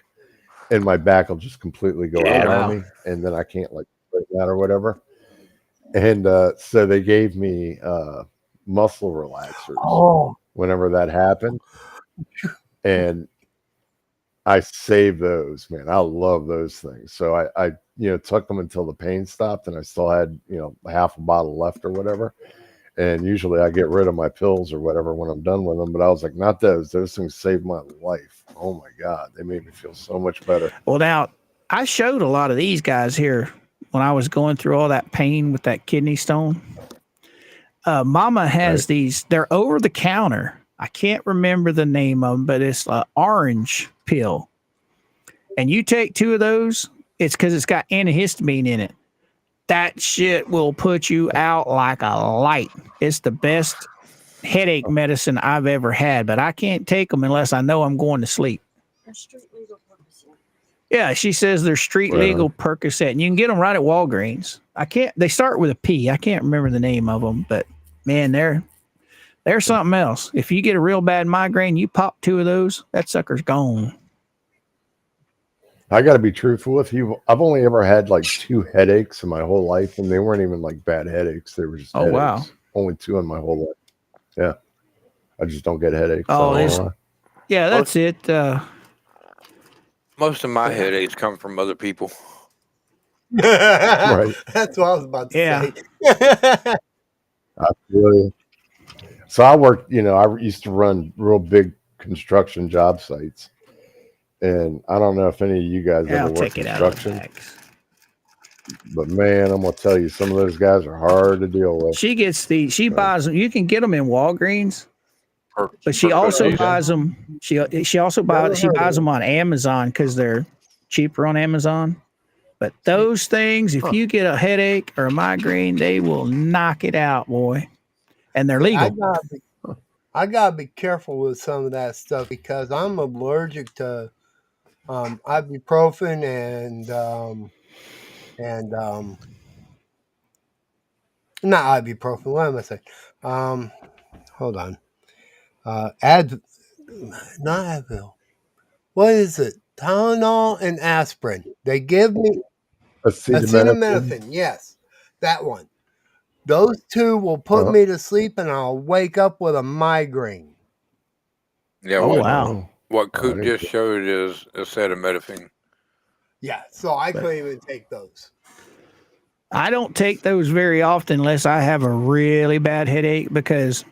and my back will just completely go out on me, and then I can't break that or whatever. And so they gave me muscle relaxers Oh, whenever that happened, and I save those, man. I love those things. So I took them until the pain stopped, and I still had half a bottle left or whatever. And usually I get rid of my pills or whatever when I'm done with them. But I was like, not those. Those things saved my life. Oh my God, they made me feel so much better. Well, now I showed a lot of these guys here when I was going through all that pain with that kidney stone. Mama has these. They're over the counter. I can't remember the name of them, but it's an orange pill. And you take 2 of those, it's because it's got antihistamine in it. That shit will put you out like a light. It's the best headache medicine I've ever had, but I can't take them unless I know I'm going to sleep. Yeah, she says they're street legal Percocet, and you can get them right at Walgreens. They start with a P. I can't remember the name of them, but man, they're something else. If you get a real bad migraine, you pop 2 of those, that sucker's gone. I got to be truthful with you. I've only ever had 2 headaches in my whole life, and they weren't even bad headaches. They were just headaches. Wow. Only 2 in my whole life. Yeah. I just don't get headaches. Yeah, that's it. Most of my headaches come from other people. Right. That's what I was about to say. I feel you. So I worked, I used to run real big construction job sites. And I don't know if any of you guys ever work construction. But man, I'm gonna tell you, some of those guys are hard to deal with. She buys them. You can get them in Walgreens, but she also buys them. She buys them on Amazon because they're cheaper on Amazon. But those things, if you get a headache or a migraine, they will knock it out, boy. And they're legal. I gotta be careful with some of that stuff because I'm allergic to ibuprofen and not ibuprofen. What am I saying? Hold on. Not Advil. What is it? Tylenol and aspirin. They give me acetaminophen. Yes, that one. Those 2 will put me to sleep, and I'll wake up with a migraine. Yeah. Wow. What Coop just showed is acetaminophen. Yeah, so I couldn't even take those. I don't take those very often unless I have a really bad headache because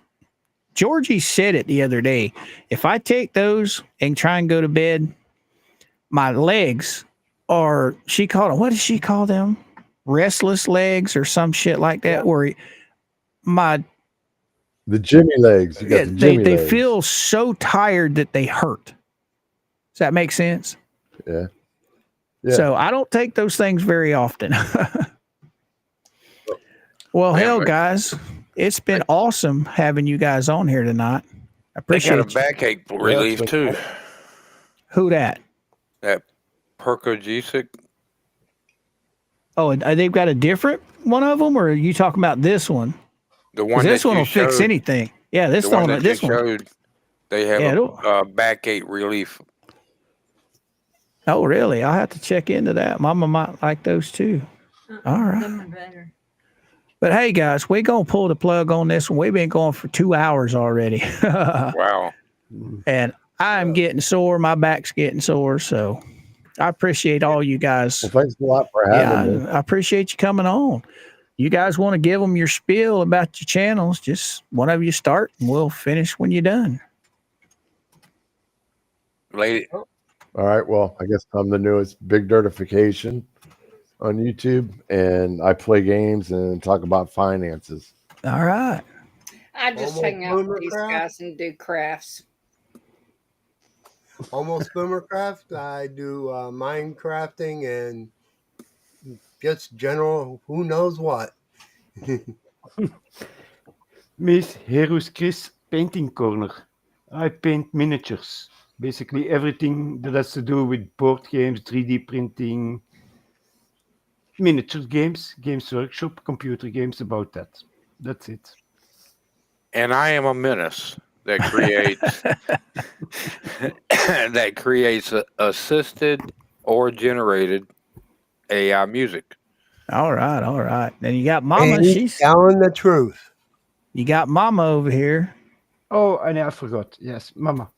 Georgie said it the other day. If I take those and try and go to bed, my legs are, she called them, what does she call them? Restless legs or some shit like that, where the Jimmy legs. You got the Jimmy they legs. feel so tired that they hurt. Does that make sense? Yeah. So I don't take those things very often. Well, hell, guys, it's been awesome having you guys on here tonight. I appreciate it. They got a backache relief too. Who that? That Percocet. Oh, they've got a different one of them, or are you talking about this one? The one this that one you will fix showed, anything. Yeah, this the one one. that This you one. showed, they have a backache relief. Oh, really? I'll have to check into that. Mama might like those too. All right. Them are better. But hey, guys, we're going to pull the plug on this one. We've been going for 2 hours already. Wow. And I'm getting sore. My back's getting sore. So I appreciate all you guys. Well, thanks a lot for having me. I appreciate you coming on. You guys want to give them your spiel about your channels, just one of you start and we'll finish when you're done. Lady. All right. Well, I guess I'm the newest Big Dirtification on YouTube, and I play games and talk about finances. All right. I just hang out with these guys and do crafts. Almost Boomercraft. I do Minecrafting and just general who knows what. Miss Heroes Chris Painting Corner. I paint miniatures. Basically everything that has to do with board games, 3D printing, miniature games, Games Workshop, computer games, about that. That's it. And I am a menace that creates that creates assisted or generated AI music. All right. Then you got Mama. And he's telling the truth. You got Mama over here. Oh, and I forgot. Yes, Mama.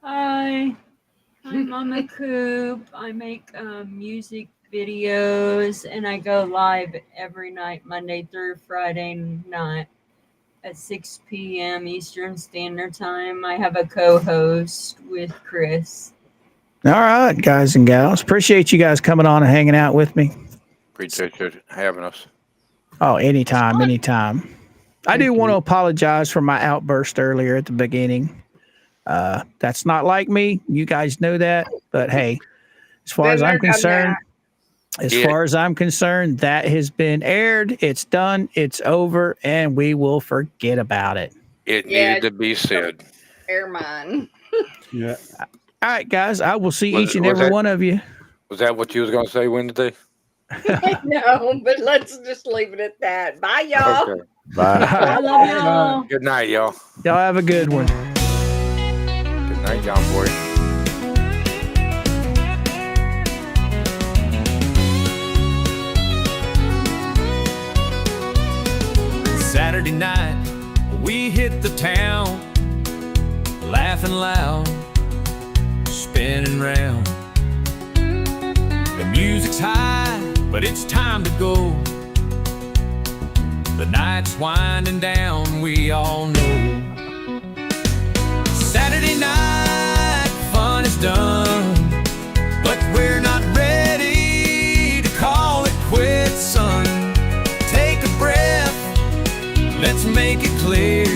Hi, I'm Mama Coop. I make music videos and I go live every night, Monday through Friday night at 6 p.m. Eastern Standard Time. I have a co-host with Chris. All right, guys and gals. Appreciate you guys coming on and hanging out with me. Appreciate you having us. Oh, anytime. I do want to apologize for my outburst earlier at the beginning. That's not like me. You guys know that. But hey, as far as I'm concerned, that has been aired. It's done. It's over, and we will forget about it. It needed to be said. Air mine. Yeah. All right, guys. I will see each and every one of you. Was that what you was going to say Wednesday? No, but let's just leave it at that. Bye, y'all. Okay. Bye. I love y'all. Good night, y'all. Y'all have a good one. Good night, John Boy. Saturday night, we hit the town, laughing loud, spinning round. The music's high, but it's time to go. The night's winding down, we all know. Saturday night, fun is done, but we're not ready to call it quits, son. Take a breath, let's make it clear.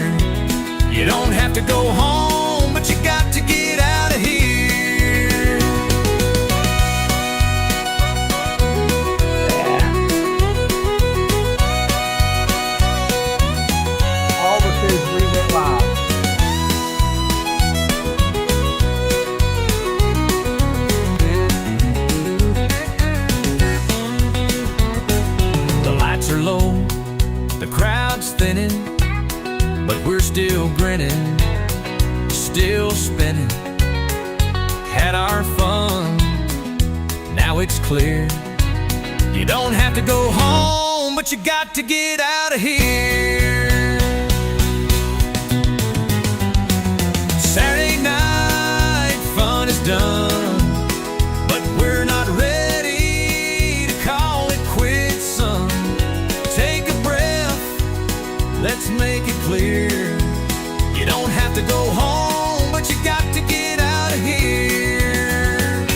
You don't have to go home, but you got to get out of here. All because we went live. The lights are low, the crowd's thinning, but we're still grinning, still spinning. Had our fun, now it's clear. You don't have to go home, but you got to get out of here. Saturday night, fun is done, but we're not ready to call it quits, son. Take a breath, let's make it clear. You don't have to go home, but you got to get out of here.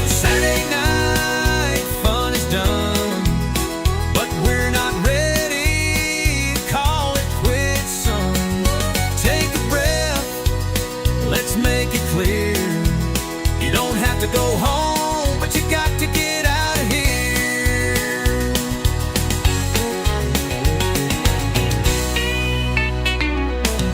Saturday night, fun is done, but we're not ready to call it quits, son. Take a breath, let's make it clear. You don't have to go home,